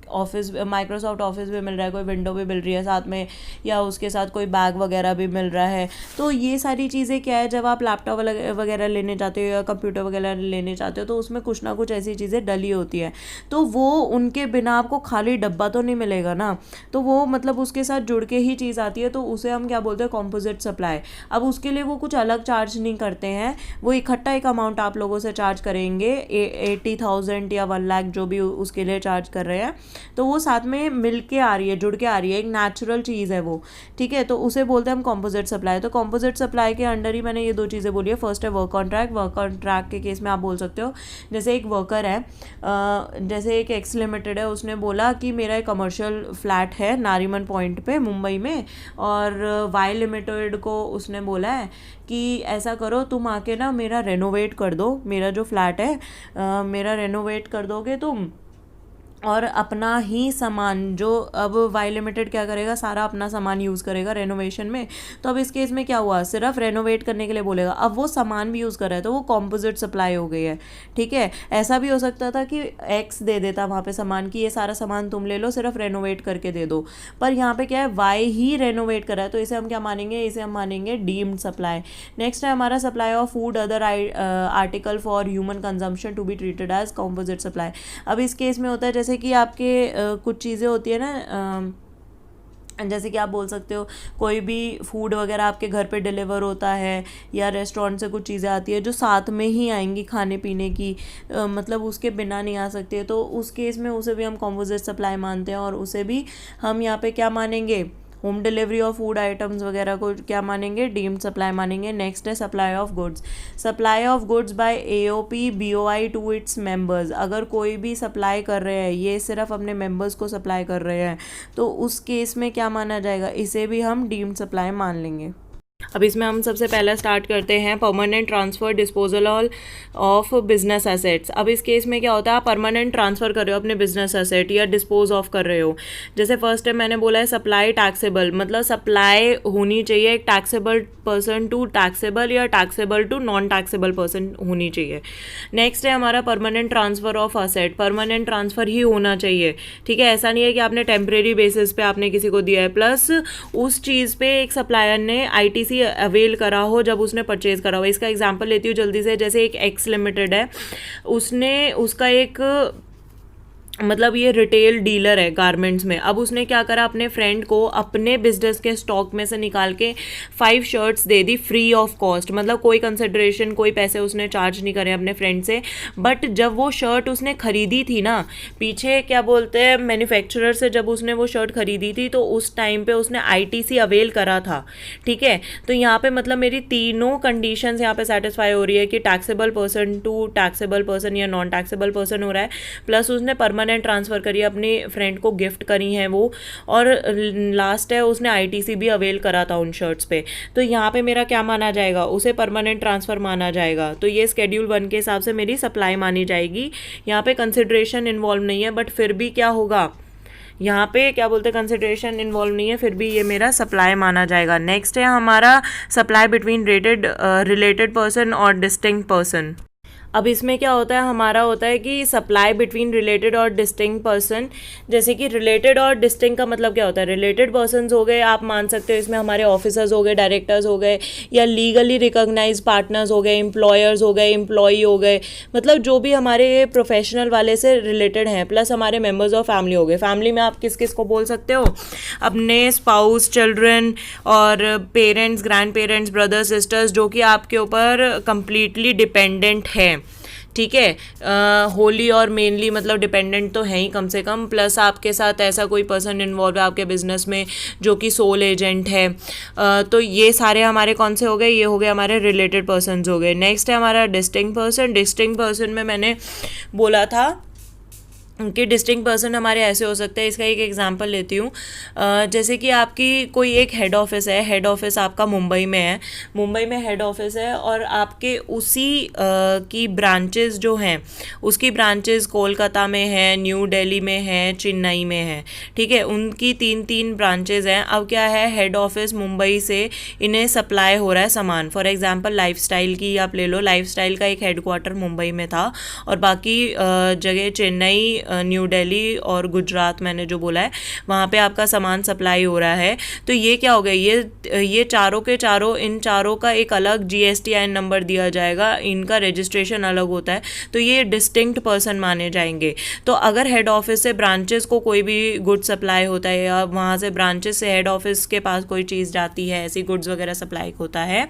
ऑफिस भी मिल रहा है, कोई विंडो भी मिल रही है साथ में, या उसके साथ कोई बैग वगैरह भी मिल रहा है। तो ये सारी चीज़ें क्या है, जब आप लैपटॉप वगैरह लेने जाते हो या कंप्यूटर वगैरह लेने जाते हो तो उसमें कुछ ना कुछ ऐसी चीज़ें डली होती है, तो वो उनके बिना आपको खाली डब्बा तो नहीं मिलेगा ना, तो वो मतलब उसके साथ जुड़ के ही चीज़ आती है, तो उसे हम क्या बोलते हैं, कॉम्पोजिट सप्लाई। अब उसके लिए वो कुछ अलग चार्ज नहीं करते हैं, वो इकट्ठा एक अमाउंट आप लोगों से चार्ज करेंगे, 80,000 या 1 लाख जो भी उसके लिए चार्ज कर रहे हैं, तो वो साथ में मिल के आ रही है, जुड़ के आ रही है, एक नेचुरल चीज़ है वो, ठीक है, तो उसे बोलते हैं हम कॉम्पोजिट सप्लाई। तो कॉम्पोजिट सप्लाई के अंडर ही मैंने ये 2 चीज़ें बोली है। फर्स्ट है वर्क कॉन्ट्रैक्ट। वर्क कॉन्ट्रैक्ट के केस में आप बोल सकते हो, जैसे एक वर्कर है, जैसे एक एक्स लिमिटेड है, उसने बोला कि मेरा एक कमर्शियल फ्लैट है नारीमन पॉइंट पे मुंबई में, और वाई लिमिटेड को उसने बोला है कि ऐसा करो, तुम आके ना मेरा रेनोवेट कर दो, मेरा जो फ्लैट है मेरा रेनोवेट कर दोगे तुम, और अपना ही सामान जो अब वाई लिमिटेड क्या करेगा, सारा अपना सामान यूज़ करेगा रेनोवेशन में। तो अब इस केस में क्या हुआ, सिर्फ रेनोवेट करने के लिए बोलेगा, अब वो सामान भी यूज़ कर रहा है तो वो कॉम्पोजिट सप्लाई हो गई है। ठीक है, ऐसा भी हो सकता था कि एक्स दे देता वहाँ पे सामान की, ये सारा सामान तुम ले लो, सिर्फ रेनोवेट करके दे दो। पर यहाँ पे क्या है, वाई ही रेनोवेट कर रहा है, तो इसे हम क्या मानेंगे, इसे हम मानेंगे डीम्ड सप्लाई। नेक्स्ट है हमारा supply of food other article for human consumption to be treated as composite supply. अब इस केस में होता है जैसे कि आपके कुछ चीज़ें होती है ना, जैसे कि आप बोल सकते हो कोई भी फूड वगैरह आपके घर पे डिलीवर होता है या रेस्टोरेंट से कुछ चीज़ें आती है जो साथ में ही आएंगी खाने पीने की, मतलब उसके बिना नहीं आ सकती है, तो उस केस में उसे भी हम कॉम्पोजिट सप्लाई मानते हैं और उसे भी हम यहाँ पे क्या मानेंगे, home delivery of food items वगैरह को क्या मानेंगे, डीम्ड सप्लाई मानेंगे। नेक्स्ट है supply of goods. Supply of goods by AOP BOI to its members. अगर कोई भी सप्लाई कर रहे हैं, ये सिर्फ अपने मेंबर्स को सप्लाई कर रहे हैं, तो उस केस में क्या माना जाएगा, इसे भी हम डीम्ड सप्लाई मान लेंगे। अब इसमें हम सबसे पहला स्टार्ट करते हैं permanent transfer disposal of business assets. अब इस केस में क्या होता है, आप परमानेंट ट्रांसफ़र कर रहे हो अपने बिजनेस एसेट या डिस्पोज ऑफ कर रहे हो। जैसे फर्स्ट टाइम मैंने बोला है सप्लाई टैक्सेबल, मतलब सप्लाई होनी चाहिए एक टैक्सेबल पर्सन टू टैक्सेबल या taxable to non taxable person होनी चाहिए। नेक्स्ट है हमारा permanent transfer of asset, permanent transfer ही होना चाहिए। ठीक है, ऐसा नहीं है कि आपने टेम्परेरी बेसिस पे आपने किसी को दिया है, प्लस उस चीज़ पे एक सप्लायर ने आईटीसी अवेल करा हो जब उसने परचेज करा हो। इसका एग्जांपल लेती हूँ जल्दी से, जैसे एक एक्स लिमिटेड है, उसने उसका एक मतलब ये रिटेल डीलर है गारमेंट्स में। अब उसने क्या करा, अपने फ्रेंड को अपने बिजनेस के स्टॉक में से निकाल के 5 shirts they the free of cost, मतलब कोई कंसिडरेशन, कोई पैसे उसने चार्ज नहीं करे अपने फ्रेंड से। बट जब वो शर्ट उसने खरीदी थी ना, पीछे क्या बोलते हैं मैन्युफैक्चरर से जब उसने वो शर्ट खरीदी थी तो उस टाइम पे उसने आईटीसी अवेल करा था। ठीक है, तो यहाँ पे मतलब मेरी तीनों कंडीशंस यहाँ पे सेटिस्फाई हो रही है कि taxable person to taxable person या नॉन टैक्सेबल पर्सन हो रहा है, प्लस उसने परमानेंट ट्रांसफ़र करी है, अपनी फ्रेंड को गिफ्ट करी हैं वो, और लास्ट है उसने आईटीसी भी अवेल करा था उन शर्ट्स पे। तो यहाँ पे मेरा क्या माना जाएगा, उसे परमानेंट ट्रांसफ़र माना जाएगा। तो ये स्केड्यूल 1 के हिसाब से मेरी सप्लाई मानी जाएगी। यहाँ पे कंसिडरेशन इन्वॉल्व नहीं है, बट फिर भी क्या होगा, यहाँ पे क्या बोलते हैं कंसिडरेशन इन्वॉल्व नहीं है, फिर भी ये मेरा सप्लाई माना जाएगा। नेक्स्ट है हमारा सप्लाई बिटवीन रिलेटेड पर्सन और डिस्टिंक्ट पर्सन। अब इसमें क्या होता है, हमारा होता है कि सप्लाई बिटवीन रिलेटेड और डिस्टिंक्ट पर्सन। जैसे कि रिलेटेड और डिस्टिंक्ट का मतलब क्या होता है, रिलेटेड पर्सन्स हो गए, आप मान सकते हो इसमें हमारे ऑफिसर्स हो गए, डायरेक्टर्स हो गए, या लीगली रिकॉग्नाइज्ड पार्टनर्स हो गए, एम्प्लॉयर्स हो गए, एम्प्लॉई हो गए, मतलब जो भी हमारे प्रोफेशनल वाले से रिलेटेड हैं, प्लस हमारे मेम्बर्स ऑफ फैमिली हो गए। फैमिली में आप किस किस को बोल सकते हो, अपने स्पाउस, चिल्ड्रन और parents, grand parents, brothers, sisters, जो कि आपके ऊपर कंप्लीटली डिपेंडेंट है। ठीक है, होली और मेनली मतलब डिपेंडेंट तो है ही कम से कम, प्लस आपके साथ ऐसा कोई पर्सन इन्वॉल्व है आपके बिजनेस में जो कि सोल एजेंट है। तो ये सारे हमारे कौन से हो गए, ये हो गए हमारे रिलेटेड पर्सन्स हो गए। नेक्स्ट है हमारा डिस्टिंक्ट पर्सन। डिस्टिंक्ट पर्सन में मैंने बोला था कि डिस्टिंक्ट पर्सन हमारे ऐसे हो सकते हैं, इसका एक एग्जांपल लेती हूँ। जैसे कि आपकी कोई एक हेड ऑफिस है, हेड ऑफिस आपका मुंबई में है, मुंबई में हेड ऑफिस है, और आपके उसी की ब्रांचेस जो हैं, उसकी ब्रांचेस कोलकाता में है, न्यू दिल्ली में है, चेन्नई में है। ठीक है, उनकी 3 ब्रांचेस हैं। अब क्या है, हेड ऑफिस मुंबई से इन्हें सप्लाई हो रहा है सामान। फॉर एग्जांपल लाइफस्टाइल की आप ले लो, लाइफस्टाइल का एक हेडक्वार्टर मुंबई में था और बाकी जगह चेन्नई, न्यू दिल्ली और गुजरात मैंने जो बोला है वहाँ पे आपका सामान सप्लाई हो रहा है। तो ये क्या हो गया, ये चारों के चारों, इन चारों का एक अलग GSTIN नंबर दिया जाएगा, इनका रजिस्ट्रेशन अलग होता है, तो ये डिस्टिंक्ट पर्सन माने जाएंगे। तो अगर हेड ऑफिस से ब्रांचेस को कोई भी गुड सप्लाई होता है या वहाँ से ब्रांचेस से हेड ऑफिस के पास कोई चीज़ जाती है, ऐसी गुड्स वगैरह सप्लाई होता है,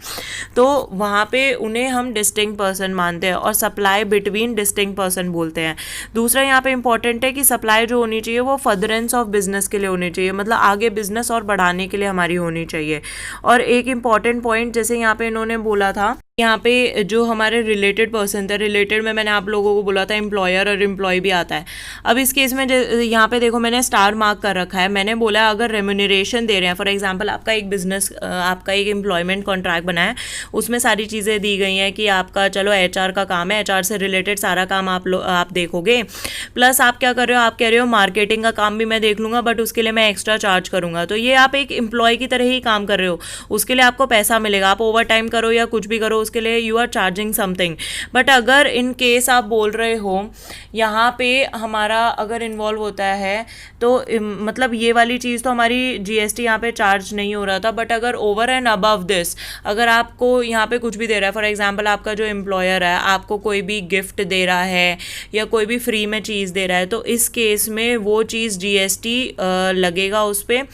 तो वहाँ पे उन्हें हम डिस्टिंक्ट पर्सन मानते हैं और सप्लाई बिटवीन डिस्टिंक्ट पर्सन बोलते हैं। दूसरा यहाँ पे इंपॉर्टेंट है कि सप्लाई जो होनी चाहिए वो फर्दरेंस ऑफ बिजनेस के लिए होनी चाहिए, मतलब आगे बिजनेस और बढ़ाने के लिए हमारी होनी चाहिए। और एक इम्पॉर्टेंट पॉइंट जैसे यहाँ पे इन्होंने बोला था यहाँ पे जो हमारे रिलेटेड पर्सन थे, रिलेटेड में मैंने आप लोगों को बोला था एम्प्लॉयर और एम्प्लॉय भी आता है। अब इस केस में यहाँ पे देखो मैंने स्टार मार्क कर रखा है। मैंने बोला अगर रेम्यूनरेशन दे रहे हैं, फॉर एग्जांपल आपका एक बिजनेस, आपका एक एम्प्लॉयमेंट कॉन्ट्रैक्ट बना है, उसमें सारी चीज़ें दी गई हैं कि आपका चलो HR का काम है, HR से रिलेटेड सारा काम आप देखोगे, प्लस आप क्या कर रहे हो, आप कह रहे हो मार्केटिंग का काम भी मैं देख लूँगा बट उसके लिए मैं एक्स्ट्रा चार्ज करूँगा। तो ये आप एक एम्प्लॉय की तरह ही काम कर रहे हो, उसके लिए आपको पैसा मिलेगा। आप ओवर टाइम करो या कुछ भी करो, उसके लिए you are charging something. But अगर इन केस आप बोल रहे हो यहाँ पे हमारा अगर इन्वॉल्व होता है तो मतलब ये वाली चीज़ तो हमारी GST यहाँ पे चार्ज नहीं हो रहा था। बट अगर ओवर एंड अबव दिस अगर आपको यहाँ पे कुछ भी दे रहा है, फॉर एग्जांपल आपका जो एम्प्लॉयर है आपको कोई भी गिफ्ट दे रहा है या कोई भी फ्री में चीज़ दे रहा है, तो इस केस में वो चीज़ GST लगेगा उस पर।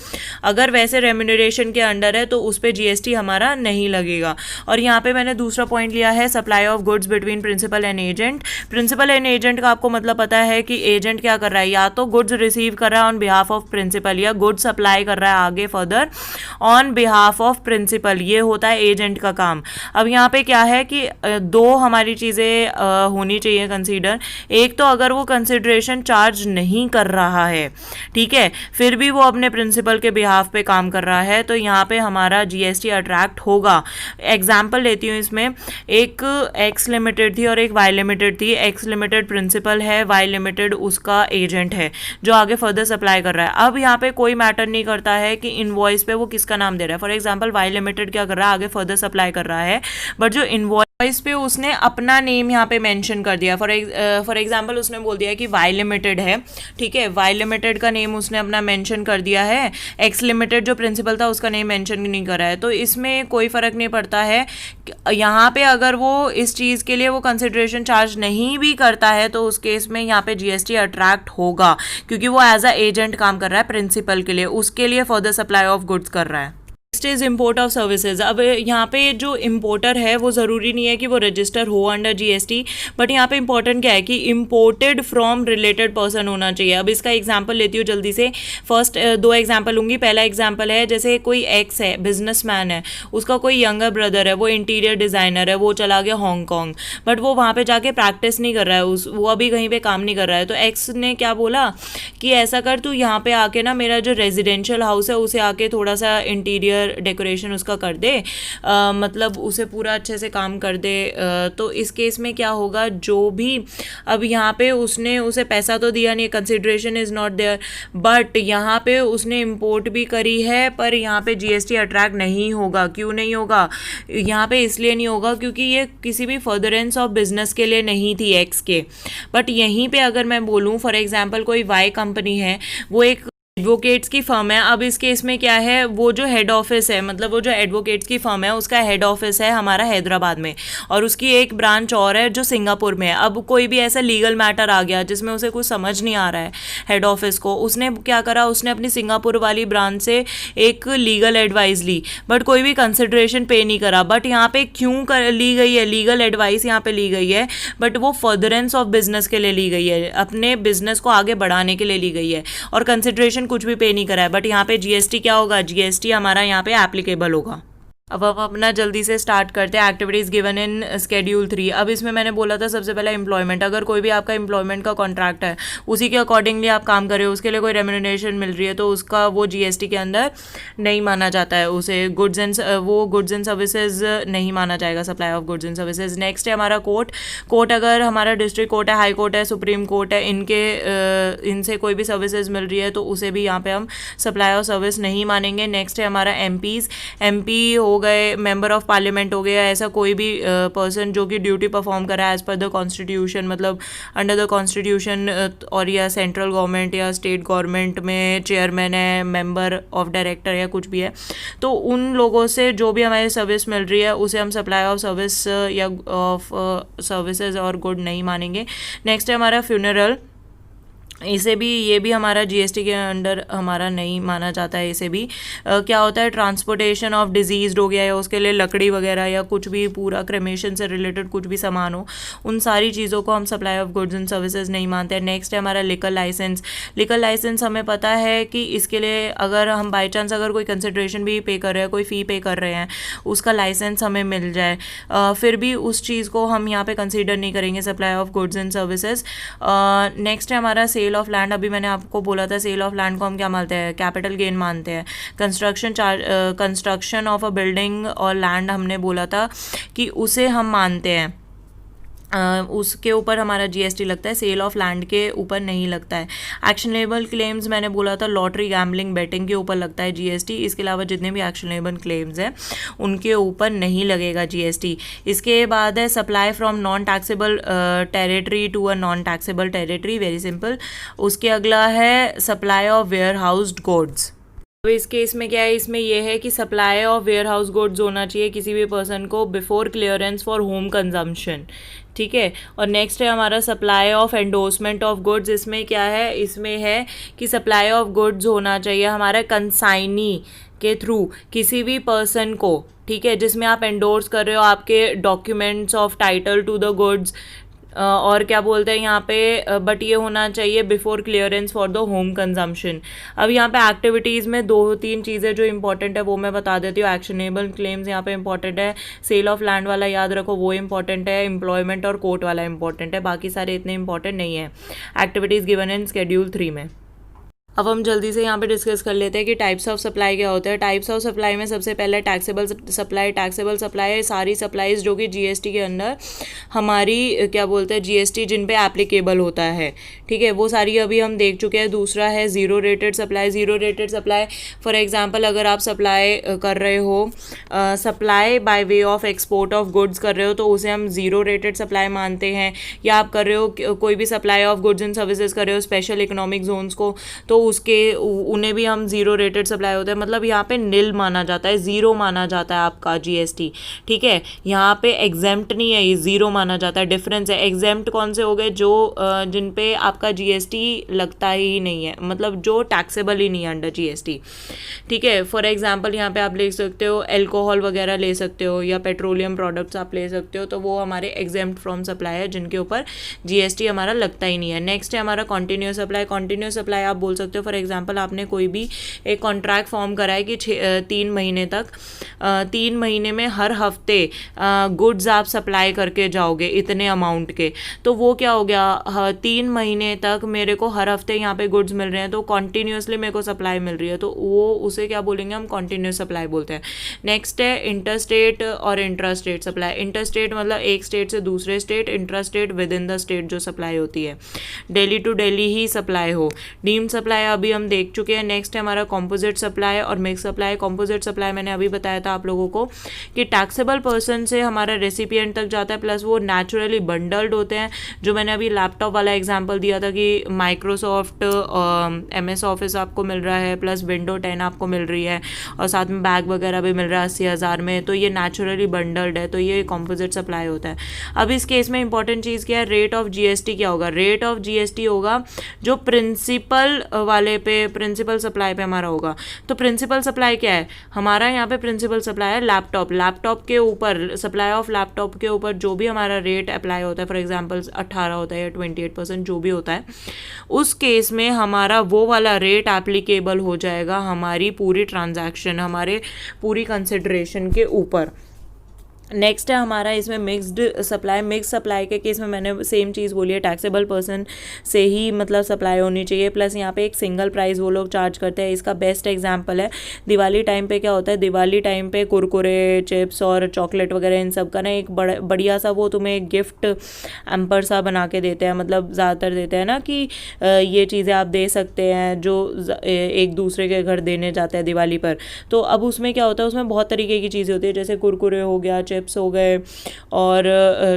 अगर वैसे रेम्यूनरेशन के अंडर है तो उस पर GST हमारा नहीं लगेगा। और यहाँ पे मैंने दूसरा पॉइंट लिया है supply of goods between principal and agent. Principal and agent का आपको मतलब पता है कि एजेंट क्या कर रहा है, या तो गुड्स रिसीव कर रहा है ऑन बिहाफ ऑफ प्रिंसिपल या गुड्स सप्लाई कर रहा है आगे further on behalf of principal, ये होता है एजेंट का काम। अब यहाँ पे क्या है कि दो हमारी चीज़ें होनी चाहिए कंसीडर। एक तो अगर वो कंसिडरेशन चार्ज नहीं कर रहा है, ठीक है, फिर भी वो अपने प्रिंसिपल के बिहाफ पे काम कर रहा है, तो यहाँ पे हमारा GST अट्रैक्ट होगा। एग्जाम्पल लेती हूँ इसमें, एक एक्स लिमिटेड थी और एक वाई लिमिटेड थी। एक्स लिमिटेड प्रिंसिपल है, वाई लिमिटेड उसका एजेंट है जो आगे फर्दर सप्लाई कर रहा है। अब यहाँ पे कोई मैटर नहीं करता है कि इनवॉइस पे वो किसका नाम दे रहा है। फॉर एग्जांपल वाई लिमिटेड क्या कर रहा है, आगे फर्दर सप्लाई कर रहा है, बट जो इनवॉइस पे उसने अपना नेम यहाँ पे मेंशन कर दिया। फॉर एग्जांपल उसने बोल दिया कि वाई लिमिटेड है, ठीक है, वाई लिमिटेड का नेम उसने अपना मेंशन कर दिया है, एक्स लिमिटेड जो प्रिंसिपल था उसका नेम मेंशन नहीं करा है। तो इसमें कोई फ़र्क नहीं पड़ता है। यहाँ पे अगर वो इस चीज़ के लिए वो कंसिडरेशन चार्ज नहीं भी करता है तो उस केस में यहाँ पे GST अट्रैक्ट होगा, क्योंकि वो एज अ एजेंट काम कर रहा है प्रिंसिपल के लिए, उसके लिए फर्दर सप्लाई ऑफ गुड्स कर रहा है। Next is import of services. अब यहाँ पे जो इम्पोर्टर है वो ज़रूरी नहीं है कि वो रजिस्टर हो अंडर GST, बट यहाँ पे इंपॉर्टेंट क्या है कि इम्पोर्टेड फ्रॉम रिलेटेड पर्सन होना चाहिए। अब इसका एग्जांपल लेती हूँ जल्दी से। फर्स्ट दो एग्जांपल लूँगी। पहला एग्जांपल है जैसे कोई एक्स है, बिजनेसमैन है, उसका कोई यंगर ब्रदर है, वो इंटीरियर डिज़ाइनर है, वो चला गया हांगकॉन्ग, बट वो वहाँ पर जाके प्रैक्टिस नहीं कर रहा है, वो अभी कहीं पर काम नहीं कर रहा है। तो एक्स ने क्या बोला कि ऐसा कर, तू यहाँ पे आके ना मेरा जो रेजिडेंशियल हाउस है उसे आके थोड़ा सा इंटीरियर डेकोरेशन उसका कर दे, मतलब उसे पूरा अच्छे से काम कर दे। तो इस केस में क्या होगा, जो भी अब यहाँ पे उसने उसे पैसा तो दिया नहीं, consideration is not there, but यहाँ पे उसने इंपोर्ट भी करी है, पर यहाँ पे GST अट्रैक्ट नहीं होगा। क्यों नहीं होगा यहाँ पे? इसलिए नहीं होगा क्योंकि ये किसी भी फर्दरेंस ऑफ बिजनेस के लिए नहीं थी एक्स के। बट यहीं पे अगर मैं बोलूँ फॉर एग्जांपल कोई वाई कंपनी है, वो एक एडवोकेट्स की फर्म है। अब इस केस में क्या है, वो जो हेड ऑफिस है, मतलब वो जो एडवोकेट्स की फर्म है उसका हेड ऑफिस है हमारा हैदराबाद में, और उसकी एक ब्रांच और है जो सिंगापुर में है। अब कोई भी ऐसा लीगल मैटर आ गया जिसमें उसे कुछ समझ नहीं आ रहा है हेड ऑफिस को, उसने क्या करा, उसने अपनी सिंगापुर वाली ब्रांच से एक लीगल एडवाइस ली, बट कोई भी कंसिडरेशन पे नहीं करा। बट यहाँ पे क्यों ली गई है लीगल एडवाइस, यहाँ पे ली गई है बट वो फर्दरेंस ऑफ बिजनेस के लिए ली गई है, अपने बिजनेस को आगे बढ़ाने के लिए ली गई है, और कंसिडरेशन कुछ भी पे नहीं करा है। बट यहाँ पे GST क्या होगा, GST हमारा यहाँ पे एप्लीकेबल होगा। अब हम अपना जल्दी से स्टार्ट करते हैं एक्टिविटीज़ गिवन इन शेड्यूल 3। अब इसमें मैंने बोला था सबसे पहले एम्प्लॉयमेंट। अगर कोई भी आपका एम्प्लॉयमेंट का कॉन्ट्रैक्ट है, उसी के अकॉर्डिंगली आप काम कर रहे हो, उसके लिए कोई रेम्यूनरेशन मिल रही है, तो उसका वो GST के अंदर नहीं माना जाता है, उसे गुड्स एंड सर्विसेज नहीं माना जाएगा, supply of goods and services. Next है हमारा कोर्ट। अगर हमारा डिस्ट्रिक्ट कोर्ट है, हाई कोर्ट है, सुप्रीम कोर्ट है, इनसे कोई भी सर्विसेज मिल रही है तो उसे भी यहाँ पे हम सप्लाई ऑफ सर्विस नहीं मानेंगे। नेक्स्ट है हमारा MP हो गए, मेंबर ऑफ पार्लियामेंट हो गया, ऐसा कोई भी पर्सन जो कि ड्यूटी परफॉर्म कर रहा है एज पर द कॉन्स्टिट्यूशन, मतलब अंडर द कॉन्स्टिट्यूशन, और या सेंट्रल गवर्नमेंट या स्टेट गवर्नमेंट में चेयरमैन है, मेंबर ऑफ डायरेक्टर या कुछ भी है, तो उन लोगों से जो भी हमारी सर्विस मिल रही है उसे हम सप्लाई ऑफ सर्विस या ऑफ सर्विसेज और गुड नहीं मानेंगे। नेक्स्ट है हमारा फ्यूनरल। इसे भी, ये भी हमारा जीएसटी के अंडर हमारा नहीं माना जाता है। इसे भी क्या होता है, ट्रांसपोर्टेशन ऑफ डिजीज हो गया या उसके लिए लकड़ी वगैरह या कुछ भी पूरा क्रेमेशन से रिलेटेड कुछ भी सामान हो, उन सारी चीज़ों को हम supply of goods and services नहीं मानते हैं। नेक्स्ट है हमारा लिकर लाइसेंस। लिकर लाइसेंस हमें पता है कि इसके लिए अगर हम बाई चांस अगर कोई कंसिडरेशन भी पे कर रहे हैं, कोई फ़ी पे कर रहे हैं, उसका लाइसेंस हमें मिल जाए, फिर भी उस चीज़ को हम यहाँ पे कंसीडर नहीं करेंगे supply of goods and services. Next है हमारा सेल ऑफ लैंड। अभी मैंने आपको बोला था सेल ऑफ लैंड को हम क्या मानते हैं, कैपिटल गेन मानते हैं। कंस्ट्रक्शन ऑफ अ बिल्डिंग और लैंड हमने बोला था कि उसे हम मानते हैं, उसके ऊपर हमारा जीएसटी लगता है, सेल ऑफ लैंड के ऊपर नहीं लगता है। एक्शनेबल क्लेम्स मैंने बोला था लॉटरी, गैम्बलिंग, बेटिंग के ऊपर लगता है जीएसटी। इसके अलावा जितने भी एक्शनेबल क्लेम्स हैं उनके ऊपर नहीं लगेगा जीएसटी। इसके बाद है supply from non taxable territory to a non taxable territory, very simple. उसके अगला है supply of warehoused goods. तो इस केस में क्या है, इसमें यह है कि supply of warehouse goods होना चाहिए किसी भी पर्सन को before clearance for home consumption, ठीक है। और नेक्स्ट है हमारा supply of endorsement of goods. इसमें क्या है, इसमें है कि सप्लाई ऑफ गुड्स होना चाहिए हमारा कंसाइनी के थ्रू किसी भी पर्सन को, ठीक है, जिसमें आप एंडोर्स कर रहे हो आपके documents of title to the goods, और क्या बोलते हैं यहाँ पे, बट ये होना चाहिए before clearance for the home consumption. अब यहाँ पे एक्टिविटीज़ में 2-3 चीज़ें जो इंपॉर्टेंट है वो मैं बता देती हूँ। एक्शनेबल क्लेम्स यहाँ पे इंपॉर्टेंट है, सेल ऑफ लैंड वाला याद रखो वो इंपॉर्टेंट है, एम्प्लॉयमेंट और कोर्ट वाला इंपॉर्टेंट है, बाकी सारे इतने इंपॉर्टेंट नहीं है। एक्टिविटीज़ गिवन इन शेड्यूल 3 में। अब हम जल्दी से यहाँ पे डिस्कस कर लेते हैं कि टाइप्स ऑफ सप्लाई क्या होता है। टाइप्स ऑफ सप्लाई में सबसे पहले टैक्सेबल सप्लाई। टैक्सेबल सप्लाई सारी सप्लाईज जो कि जीएसटी के अंदर हमारी क्या बोलते हैं जीएसटी जिन पे एप्लीकेबल होता है, ठीक है, वो सारी अभी हम देख चुके हैं। दूसरा है zero rated supply. Zero rated supply for example अगर आप सप्लाई कर रहे हो, supply by way of export of goods कर रहे हो तो उसे हम ज़ीरो रेटेड सप्लाई मानते हैं। या आप कर रहे हो कोई भी supply of goods and services कर रहे हो स्पेशल इकोनॉमिक जोन्स को, तो उसके उन्हें भी हम ज़ीरो रेटेड सप्लाई होता है। मतलब यहाँ पे निल माना जाता है, ज़ीरो माना जाता है आपका जीएसटी, ठीक है। यहाँ पे एग्जेम्प्ट नहीं है, ये ज़ीरो माना जाता है। डिफरेंस है, एग्जेम्प्ट कौन से हो गए, जो जिन पे आपका जीएसटी लगता ही नहीं है, मतलब जो टैक्सेबल ही नहीं है अंडर जीएसटी, ठीक है। फॉर एग्जांपल यहाँ पे आप ले सकते हो एल्कोहल वगैरह ले सकते हो या पेट्रोलियम प्रोडक्ट्स आप ले सकते हो, तो वो हमारे एग्जेम्प्ट फ्रॉम सप्लाई है जिनके ऊपर जीएसटी हमारा लगता ही नहीं है। नेक्स्ट है हमारा कॉन्टिन्यूस सप्लाई। कॉन्टिन्यूस सप्लाई आप बोल सकते हो फॉर एग्जांपल आपने कोई भी एक कॉन्ट्रैक्ट फॉर्म करा है कि 3 महीने तक, 3 महीने में हर हफ्ते गुड्स आप सप्लाई करके जाओगे इतने अमाउंट के, तो वो क्या हो गया, 3 महीने तक मेरे को हर हफ्ते यहाँ पे गुड्स मिल रहे हैं, तो कॉन्टिन्यूसली मेरे को सप्लाई मिल रही है, तो वो उसे क्या बोलेंगे हम, कॉन्टिन्यूस सप्लाई बोलते हैं। नेक्स्ट है इंटरस्टेट और इंट्रास्टेट सप्लाई। इंटरस्टेट मतलब एक स्टेट से दूसरे state, intrastate within the state जो सप्लाई होती है, दिल्ली टू दिल्ली ही सप्लाई हो। डीम्ड सप्लाई अभी हम देख चुके हैं। नेक्स्ट है हमारा कॉम्पोजिट सप्लाई और मिक्स सप्लाई। कॉम्पोजिट सप्लाई मैंने अभी बताया था आप लोगों को कि टैक्सेबल पर्सन से हमारा रेसिपिएंट तक जाता है, प्लस वो नेचुरली बंडल्ड होते हैं। जो मैंने अभी लैपटॉप वाला एग्जांपल दिया था कि माइक्रोसॉफ्ट MS ऑफिस आपको मिल रहा है, प्लस विंडो 10 आपको मिल रही है, और साथ में बैग वगैरह भी मिल रहा है 80,000 में, तो ये नेचुरली बंडल्ड है, तो ये कॉम्पोजिट सप्लाई होता है। अब इस केस में इंपॉर्टेंट चीज़ क्या है, रेट ऑफ जीएसटी क्या होगा। रेट ऑफ जीएसटी होगा जो प्रिंसिपल वाले पे, प्रिंसिपल सप्लाई पे हमारा होगा। तो प्रिंसिपल सप्लाई क्या है हमारा, यहाँ पे प्रिंसिपल सप्लाई है लैपटॉप। लैपटॉप के ऊपर, सप्लाई ऑफ लैपटॉप के ऊपर जो भी हमारा रेट अप्लाई होता है, फॉर एग्जांपल 18 होता है या 28% जो भी होता है, उस केस में हमारा वो वाला रेट एप्लीकेबल हो जाएगा हमारी पूरी ट्रांजैक्शन, हमारे पूरी कंसिडरेशन के ऊपर। नेक्स्ट है हमारा इसमें मिक्स्ड सप्लाई। मिक्स सप्लाई के केस में मैंने सेम चीज़ बोली है, टैक्सेबल पर्सन से ही मतलब सप्लाई होनी चाहिए, प्लस यहाँ पे एक सिंगल प्राइस वो लोग चार्ज करते हैं। इसका बेस्ट एग्जांपल है दिवाली टाइम पे क्या होता है, दिवाली टाइम पे कुरकुरे, चिप्स और चॉकलेट वगैरह इन सब का ना एक बढ़िया सा वो तुम्हें एक गिफ्ट एम्पर सा बना के देते हैं, मतलब ज़्यादातर देते हैं ना कि ये चीज़ें आप दे सकते हैं जो एक दूसरे के घर देने जाते हैं दिवाली पर। तो अब उसमें क्या होता है, उसमें बहुत तरीके की चीज़ें होती है, जैसे कुरकुरे हो गया, चिप्स हो गए और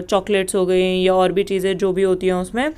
चॉकलेट्स हो गई या और भी चीज़ें जो भी होती हैं उसमें।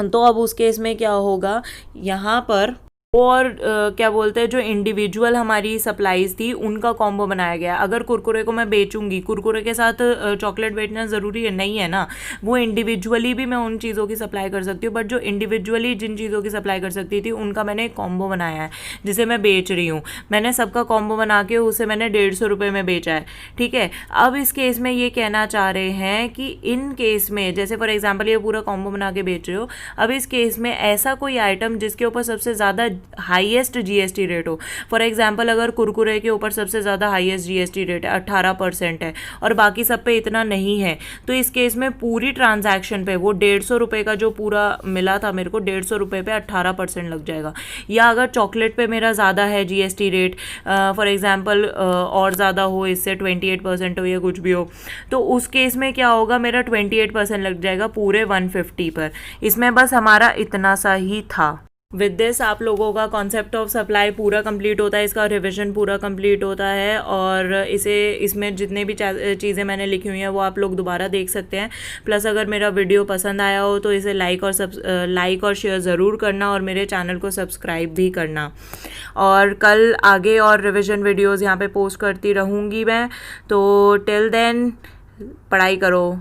तो अब उस केस में क्या होगा, यहाँ पर और क्या बोलते हैं, जो इंडिविजुअल हमारी सप्लाईज थी उनका कॉम्बो बनाया गया। अगर कुरकुरे को मैं बेचूंगी, कुरकुरे के साथ चॉकलेट बेचना ज़रूरी है नहीं है ना, वो इंडिविजुअली भी मैं उन चीज़ों की सप्लाई कर सकती हूँ, बट जो इंडिविजुअली जिन चीज़ों की सप्लाई कर सकती थी उनका मैंने एक कॉम्बो बनाया है जिसे मैं बेच रही हूँ। मैंने सबका कॉम्बो बना के उसे मैंने 150 रुपये में बेचा है, ठीक है। अब इस केस में ये कहना चाह रहे हैं कि इन केस में, जैसे फॉर एग्जाम्पल ये पूरा कॉम्बो बना के बेच रहे हो, अब इस केस में ऐसा कोई आइटम जिसके ऊपर सबसे ज़्यादा हाईएस्ट जीएसटी रेट हो, फॉर एग्जांपल अगर कुरकुरे के ऊपर सबसे ज़्यादा हाईएस्ट जीएसटी रेट है 18% है और बाकी सब पे इतना नहीं है, तो इस केस में पूरी ट्रांजैक्शन पे वो 150 रुपये का जो पूरा मिला था मेरे को, 150 रुपये पे 18% लग जाएगा। या अगर चॉकलेट पे मेरा ज़्यादा है जीएसटी रेट, फॉर एग्जांपल और ज़्यादा हो, इससे 28% हो या कुछ भी हो, तो उस केस में क्या होगा, मेरा 28% लग जाएगा पूरे 150 पर। इसमें बस हमारा इतना सा ही था। विद दिस आप लोगों का कॉन्सेप्ट ऑफ सप्लाई पूरा कंप्लीट होता है, इसका रिविजन पूरा कंप्लीट होता है, और इसमें जितने भी चीज़ें मैंने लिखी हुई हैं वो आप लोग दोबारा देख सकते हैं। प्लस अगर मेरा वीडियो पसंद आया हो तो इसे लाइक और शेयर ज़रूर करना, और मेरे चैनल को सब्सक्राइब भी करना। और कल आगे और रिविजन वीडियोज़ यहाँ पे पोस्ट करती रहूँगी मैं, तो टिल देन पढ़ाई करो।